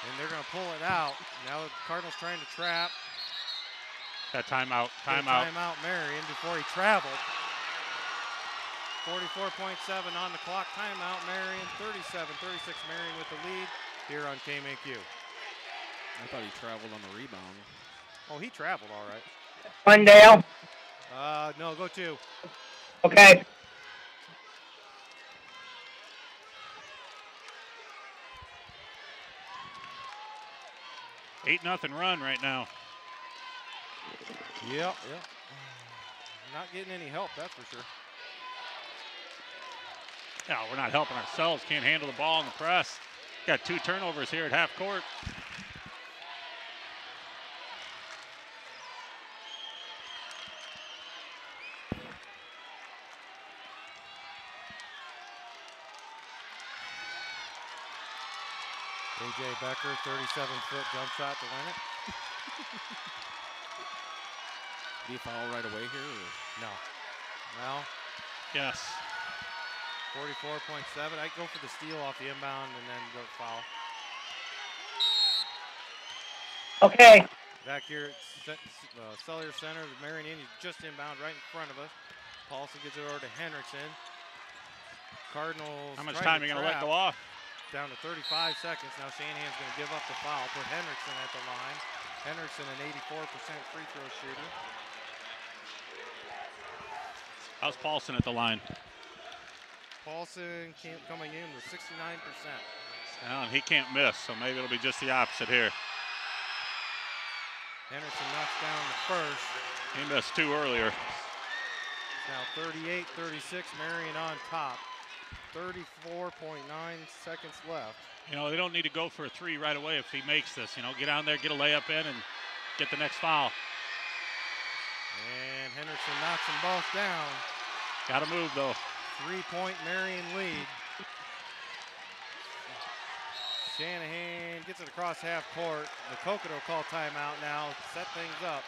And they're going to pull it out. Now the Cardinals trying to trap. That timeout. Timeout Marion before he traveled. 44.7 on the clock. Timeout Marion. 37-36 Marion with the lead here on KMAQ. I thought he traveled on the rebound. Oh, he traveled all right. One, Dale. No, go 2. Okay. Eight 8-0 run right now. Yep. Not getting any help, that's for sure. No, we're not helping ourselves. Can't handle the ball in the press. Got 2 turnovers here at half court. A.J. Becker, 37-foot jump shot to win it. Do you foul right away here? Or? No. No. Yes. 44.7. I go for the steal off the inbound and then go foul. Okay. Back here at Cellular Center, the Marion Indians just inbound right in front of us. Paulson gets it over to Henriksen. Cardinals. How much time are you going to let go off? Down to 35 seconds. Now Shanahan's going to give up the foul. Put Henriksen at the line. Henriksen, an 84% free throw shooter. How's Paulson at the line? Paulson coming in with 69%. Well, and he can't miss, so maybe it'll be just the opposite here. Henderson knocks down the first. He missed 2 earlier. Now 38-36, Marion on top. 34.9 seconds left. You know, they don't need to go for a 3 right away if he makes this. You know, get down there, get a layup in, and get the next foul. And Henderson knocks them both down. Got to move, though. 3-point Marion lead. Shanahan gets it across half court. Maquoketa will call timeout now, set things up.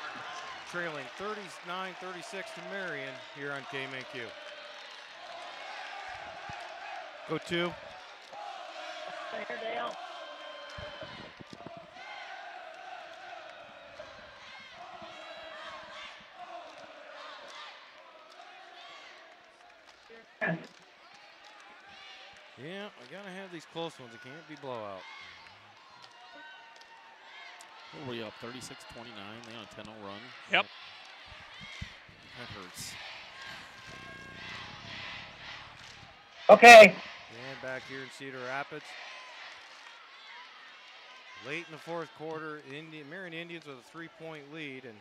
Trailing 39-36 to Marion here on KMAQ. Go 2. Yeah, I gotta have these close ones. It can't be blowout. What were we up? 36-29. They on a 10-0 run. Yep. That hurts. Okay. And back here in Cedar Rapids. Late in the fourth quarter, Marion Indians with a 3-point lead. And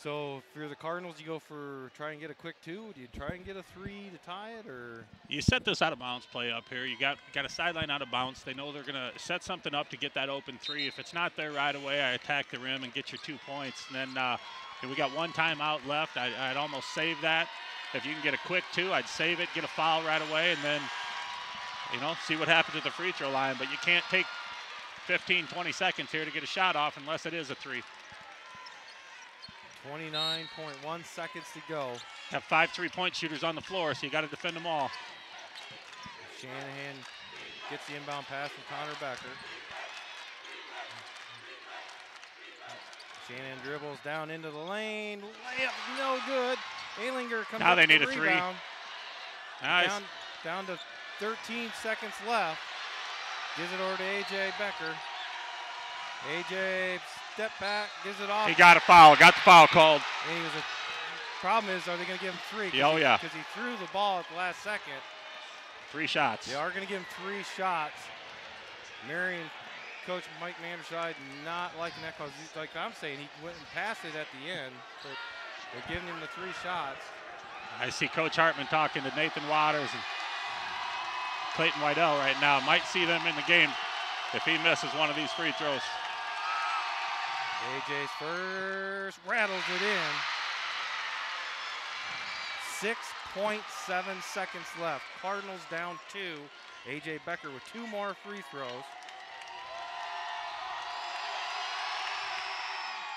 so if you're the Cardinals, you go for try and get a quick 2. Do you try and get a 3 to tie it, or? You set this out of bounds play up here. You got a sideline out of bounds. They know they're going to set something up to get that open 3. If it's not there right away, I attack the rim and get your 2 points. And then if we got 1 timeout left, I'd almost save that. If you can get a quick 2, I'd save it, get a foul right away, and then, you know, see what happens at the free throw line. But you can't take 15, 20 seconds here to get a shot off unless it is a 3. 29.1 seconds to go. Have 5 3-point shooters on the floor, so you got to defend them all. Shanahan gets the inbound pass from Connor Becker. Shanahan dribbles down into the lane. Layup no good. Alinger comes now up they with need the a 3. rebound. Nice. Down to 13 seconds left. Gives it over to A.J. Becker. A.J. step back, gives it off. He got a foul. Got the foul called. And he was problem is, are they going to give him 3? Oh, yeah. Because he threw the ball at the last second. 3 shots. They are going to give him 3 shots. Marion coach Mike Manderscheid not liking that because, like I'm saying, he went and passed it at the end, but they're giving him the 3 shots. I see Coach Hartman talking to Nathan Waters and Clayton Wydell right now. Might see them in the game if he misses one of these free throws. AJ's first rattles it in. 6.7 seconds left. Cardinals down 2. A.J. Becker with 2 more free throws.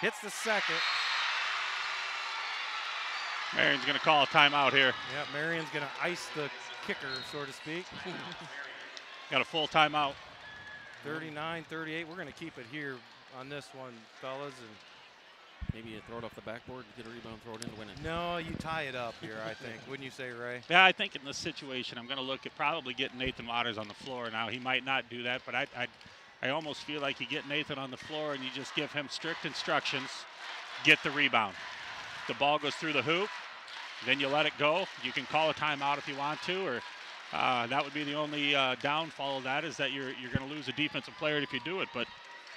Hits the second. Marion's going to call a timeout here. Yeah, Marion's going to ice the kicker, so to speak. Got a full timeout. 39-38. We're going to keep it here on this one, fellas. And maybe you throw it off the backboard, get a rebound, throw it in to win it. no, you tie it up here, I think. Wouldn't you say, Ray? Yeah, I think in this situation, I'm going to look at probably getting Nathan Waters on the floor. Now, he might not do that, but I almost feel like you get Nathan on the floor and you just give him strict instructions, get the rebound. The ball goes through the hoop, then you let it go. You can call a timeout if you want to, or that would be the only downfall of that is that you're going to lose a defensive player if you do it. But,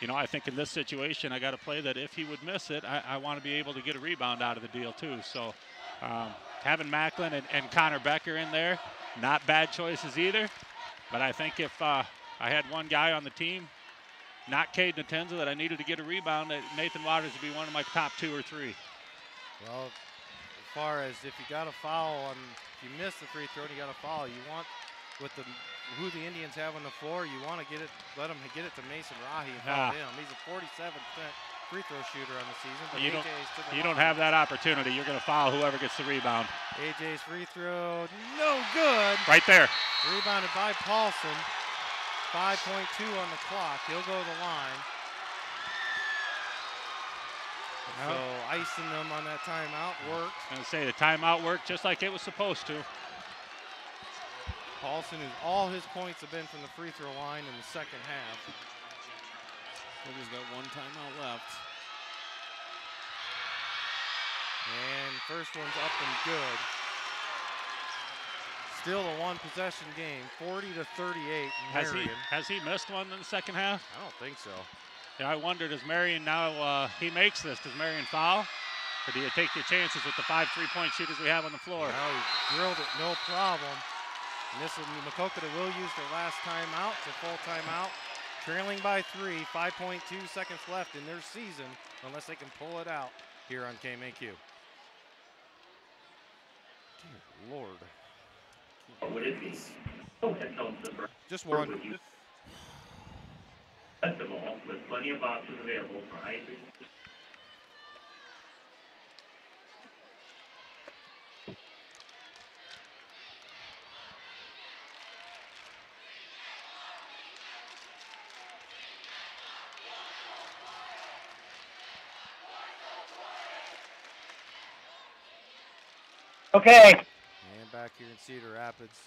you know, I think in this situation, I got to play that if he would miss it, I want to be able to get a rebound out of the deal too. So having Macklin and Connor Becker in there, not bad choices either. But I think if I had one guy on the team, not Caden Atenza, that I needed to get a rebound, that Nathan Waters would be one of my top 2 or 3. Well, as far as if you got a foul on, if you miss the free throw and you got a foul, you want with who the Indians have on the floor, you want to let them get it to Mason Rahi and foul him. He's a 47% free throw shooter on the season, but you don't have that opportunity. You're going to foul whoever gets the rebound. AJ's free throw, no good. Right there. Rebounded by Paulson. 5.2 on the clock. He'll go to the line. So icing them on that timeout worked. I was going to say the timeout worked just like it was supposed to. Paulson, all his points have been from the free throw line in the second half. He's got one timeout left. And first one's up and good. Still a one-possession game, 40-38. Has he missed one in the second half? I don't think so. Yeah, I wonder, does Marion now, he makes this, does Marion foul? Or do you take your chances with the 5 3-point shooters we have on the floor? Now he drilled it, no problem. And Maquoketa will use their last timeout. It's a full timeout. Trailing by 3, 5.2 seconds left in their season, unless they can pull it out here on KMAQ. Dear Lord. What would it be? Just one. Festival with plenty of options available for high. Okay. And back here in Cedar Rapids.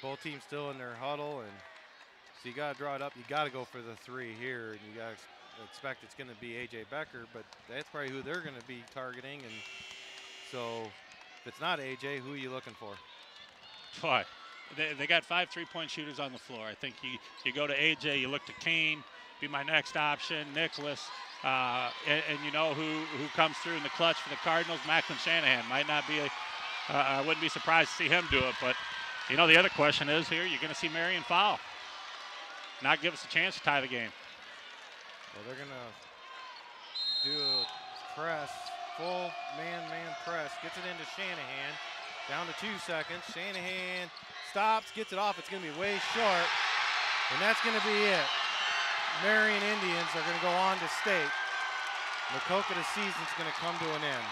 Both teams still in their huddle, and so you got to draw it up. You got to go for the 3 here, and you got to expect it's going to be A.J. Becker, but that's probably who they're going to be targeting. And so if it's not A.J., who are you looking for? Boy, they got 5 3-point shooters on the floor. I think you go to A.J., you look to Kane, be my next option, Nicholas. And you know who comes through in the clutch for the Cardinals? Macklin Shanahan. Might not be I wouldn't be surprised to see him do it. But, you know, the other question is here, you're going to see Marion foul. Not give us a chance to tie the game. Well, they're going to do a press, full man-man press. Gets it into Shanahan. Down to 2 seconds. Shanahan stops, gets it off. It's going to be way short. And that's going to be it. Marion Indians are going to go on to state. Maquoketa season's going to come to an end.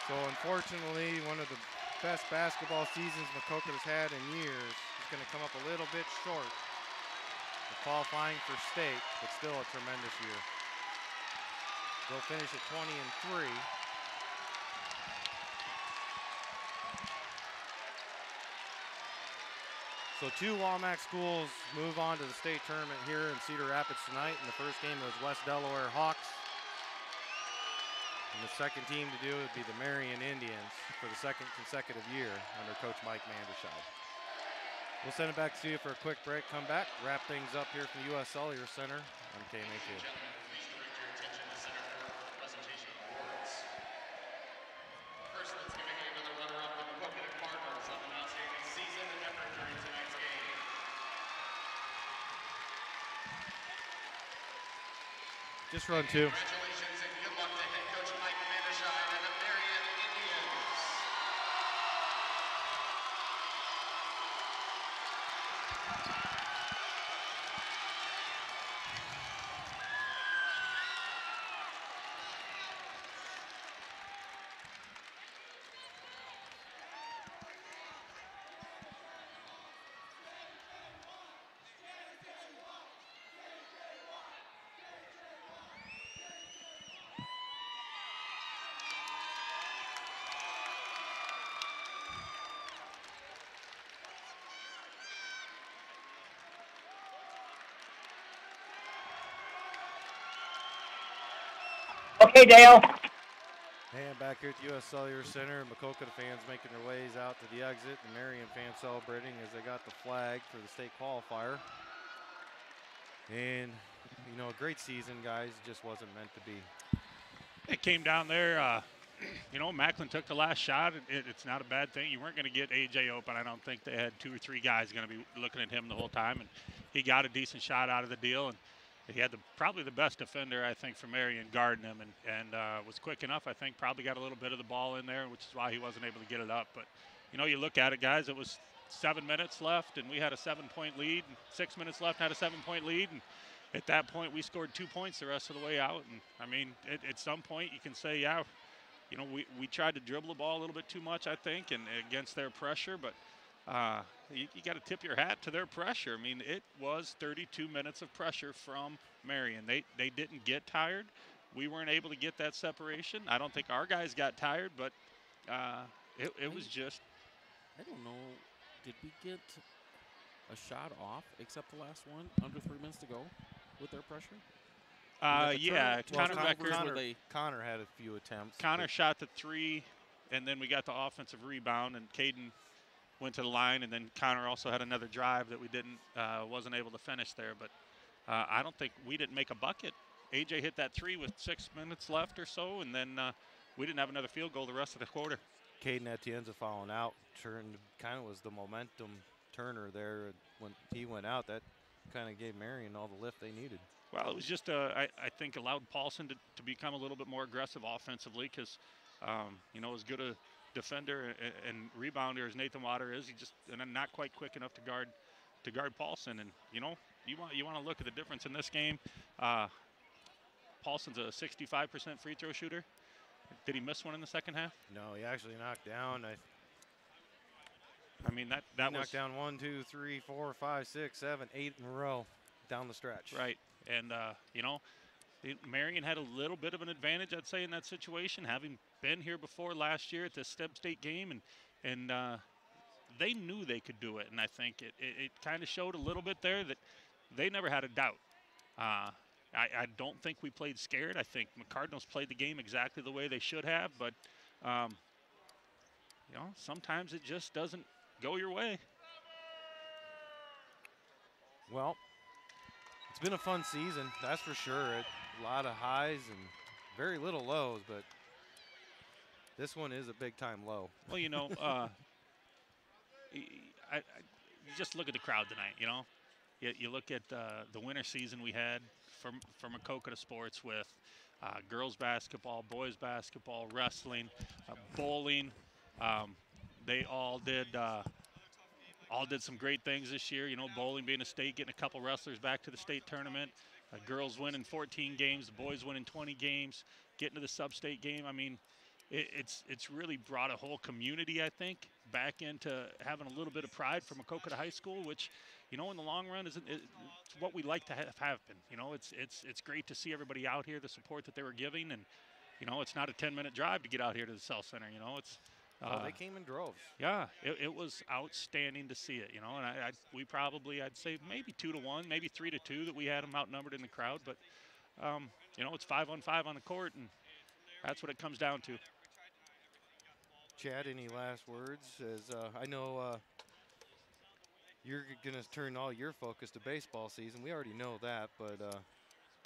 So unfortunately, one of the best basketball seasons Maquoketa's had in years is going to come up a little bit short of qualifying for state, but still a tremendous year. They'll finish at 20-3. So 2 Walmack schools move on to the state tournament here in Cedar Rapids tonight. And the first game was West Delaware Hawks. And the second team to do it would be the Marion Indians for the second consecutive year under Coach Mike Manderscheid. We'll send it back to you for a quick break. Come back, wrap things up here from the U.S. Cellular Center on KMAQ. First, let's give a hand to the runner-up, the Maquoketa Cardinals, on an outstanding season and effort during tonight's game. Just run 2. Congratulations and good luck to head coach Mike Manderscheid and the Marion Indians. Okay, Dale. And back here at the U.S. Cellular Center, Maquoketa fans making their ways out to the exit. The Marion fans celebrating as they got the flag for the state qualifier. And, you know, a great season, guys. It just wasn't meant to be. It came down there. You know, Macklin took the last shot. It's not a bad thing. You weren't going to get A.J. open. I don't think they had 2 or 3 guys going to be looking at him the whole time. And he got a decent shot out of the deal. And he had probably the best defender, I think, for Marion guarding him, and was quick enough, I think, probably got a little bit of the ball in there, which is why he wasn't able to get it up. But, you know, you look at it, guys, it was 7 minutes left, and we had a 7-point lead, and 6 minutes left, had a 7-point lead, and at that point, we scored 2 points the rest of the way out. And, I mean, at some point, you can say, yeah, you know, we tried to dribble the ball a little bit too much, I think, and against their pressure, but you got to tip your hat to their pressure. I mean, it was 32 minutes of pressure from Marion. They didn't get tired. We weren't able to get that separation. I don't think our guys got tired, but it was just. I don't know. Did we get a shot off except the last one under 3 minutes to go with their pressure? Yeah, Connor had a few attempts. Connor shot the 3, and then we got the offensive rebound, and Caden went to the line, and then Connor also had another drive that we wasn't able to finish there. But I don't think we didn't make a bucket. AJ hit that 3 with 6 minutes left or so, and then we didn't have another field goal the rest of the quarter. Caden Etienne's falling out, kind of was the momentum turner there. When he went out, that kind of gave Marion all the lift they needed. Well, it was just, I think, allowed Paulson to become a little bit more aggressive offensively because, you know, as good a defender and rebounder as Nathan Water is, he just not quite quick enough to guard Paulson. And, you know, you want to look at the difference in this game. Paulson's a 65% free throw shooter. Did he miss one in the second half? No, he actually knocked down. I mean, that knocked down 1, 2, 3, 4, 5, 6, 7, 8 in a row down the stretch. Right. And, you know, Marion had a little bit of an advantage, I'd say, in that situation, having been here before last year at the Substate game. And they knew they could do it. And I think it kind of showed a little bit there that they never had a doubt. I don't think we played scared. I think the Cardinals played the game exactly the way they should have. But, you know, sometimes it just doesn't go your way. Well, it's been a fun season, that's for sure. A lot of highs and very little lows, but this one is a big-time low. Well, you know, you just look at the crowd tonight, you know. You look at the winter season we had for Maquoketa sports with girls basketball, boys basketball, wrestling, bowling. They all did some great things this year. You know, bowling being a state, getting a couple wrestlers back to the state tournament. Girls winning 14 games, the boys winning 20 games, getting to the Substate game. I mean, it's really brought a whole community, I think, back into having a little bit of pride for Maquoketa High School, which, you know, in the long run, it's what we like to have happen. You know, it's great to see everybody out here, the support that they were giving, and, you know, it's not a 10-minute drive to get out here to the South Center. You know, it's. They came in droves. Yeah, it was outstanding to see it, you know, and I'd say maybe 2-1, maybe 3-2 that we had them outnumbered in the crowd, but, you know, it's 5-on-5 on the court, and that's what it comes down to. Chad, any last words? As I know you're going to turn all your focus to baseball season. We already know that, but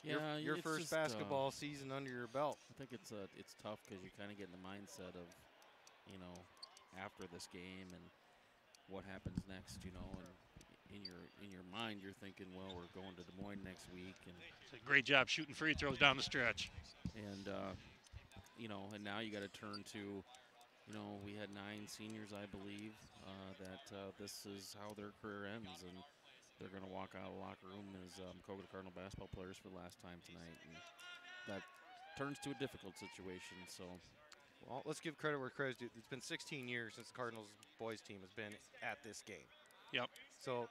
yeah, your first basketball season under your belt. I think it's tough because you kind of get in the mindset of, you know, after this game and what happens next, you know, and in your mind you're thinking, well, we're going to Des Moines next week, and it's a great job shooting free throws down the stretch. And you know, and now you got to turn to, you know, we had 9 seniors, I believe, that this is how their career ends, and they're going to walk out of the locker room as Maquoketa Cardinal basketball players for the last time tonight, and that turns to a difficult situation. So. Well, let's give credit where credit's due. It's been 16 years since the Cardinals boys team has been at this game. Yep. So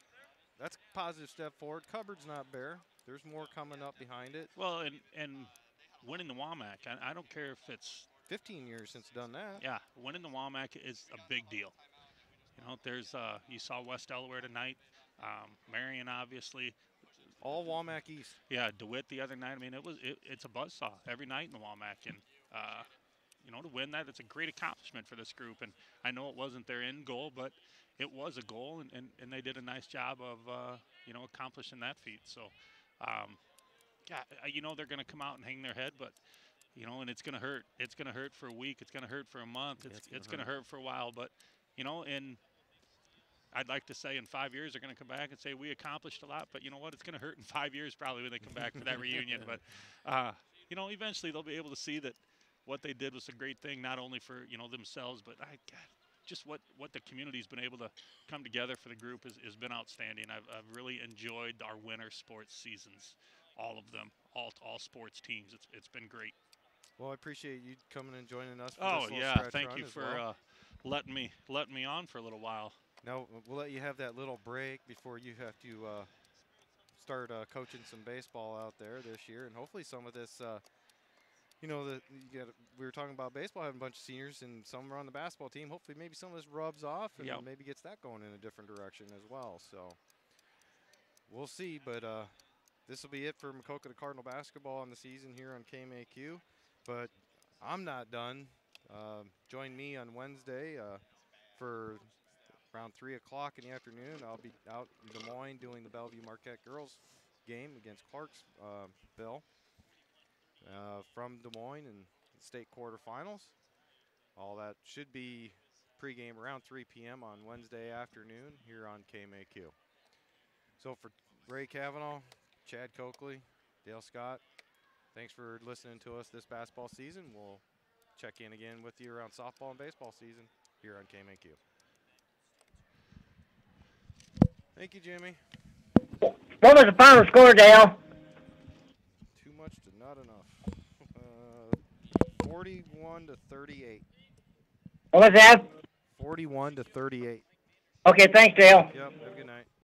that's a positive step forward. Cupboard's not bare. There's more coming up behind it. Well, and winning the WAMAC, I don't care if it's 15 years since done that. Yeah, winning the WAMAC is a big deal. You know, there's you saw West Delaware tonight, Marion obviously. All WAMAC East. Yeah, DeWitt the other night. I mean, it's a buzzsaw every night in the WAMAC, and you know, to win that, it's a great accomplishment for this group. And I know it wasn't their end goal, but it was a goal, and they did a nice job of, you know, accomplishing that feat. So, yeah, you know, they're going to come out and hang their head, but, you know, and it's going to hurt. It's going to hurt for a week. It's going to hurt for a month. It's going to hurt for a while. But, you know, and I'd like to say in 5 years they're going to come back and say we accomplished a lot, but you know what? It's going to hurt in 5 years probably when they come back for that reunion. But, you know, eventually they'll be able to see that what they did was a great thing, not only for, you know, themselves, but God, just what the community's been able to come together for the group has been outstanding. I've really enjoyed our winter sports seasons, all of them, all sports teams. It's been great. Well, I appreciate you coming and joining us. For Oh this little yeah, stretch thank run you as for well. letting me on for a little while. Now we'll let you have that little break before you have to start coaching some baseball out there this year, and hopefully some of this. You know, we were talking about baseball having a bunch of seniors, and some are on the basketball team. Hopefully, maybe some of this rubs off and maybe gets that going in a different direction as well. So we'll see, but this will be it for Maquoketa Cardinal basketball on the season here on KMAQ. But I'm not done. Join me on Wednesday for around 3 o'clock in the afternoon. I'll be out in Des Moines doing the Bellevue Marquette girls game against Clarksville. From Des Moines and state quarterfinals. All that should be pregame around 3 p.m. on Wednesday afternoon here on KMAQ. So for Ray Cavanagh, Chad Coakley, Dale Scott, thanks for listening to us this basketball season. We'll check in again with you around softball and baseball season here on KMAQ. Thank you, Jimmy. What was the final score, Dale? Too much to not enough. 41 to 38. What was that? 41 to 38. Okay, thanks, Dale. Yep, have a good night.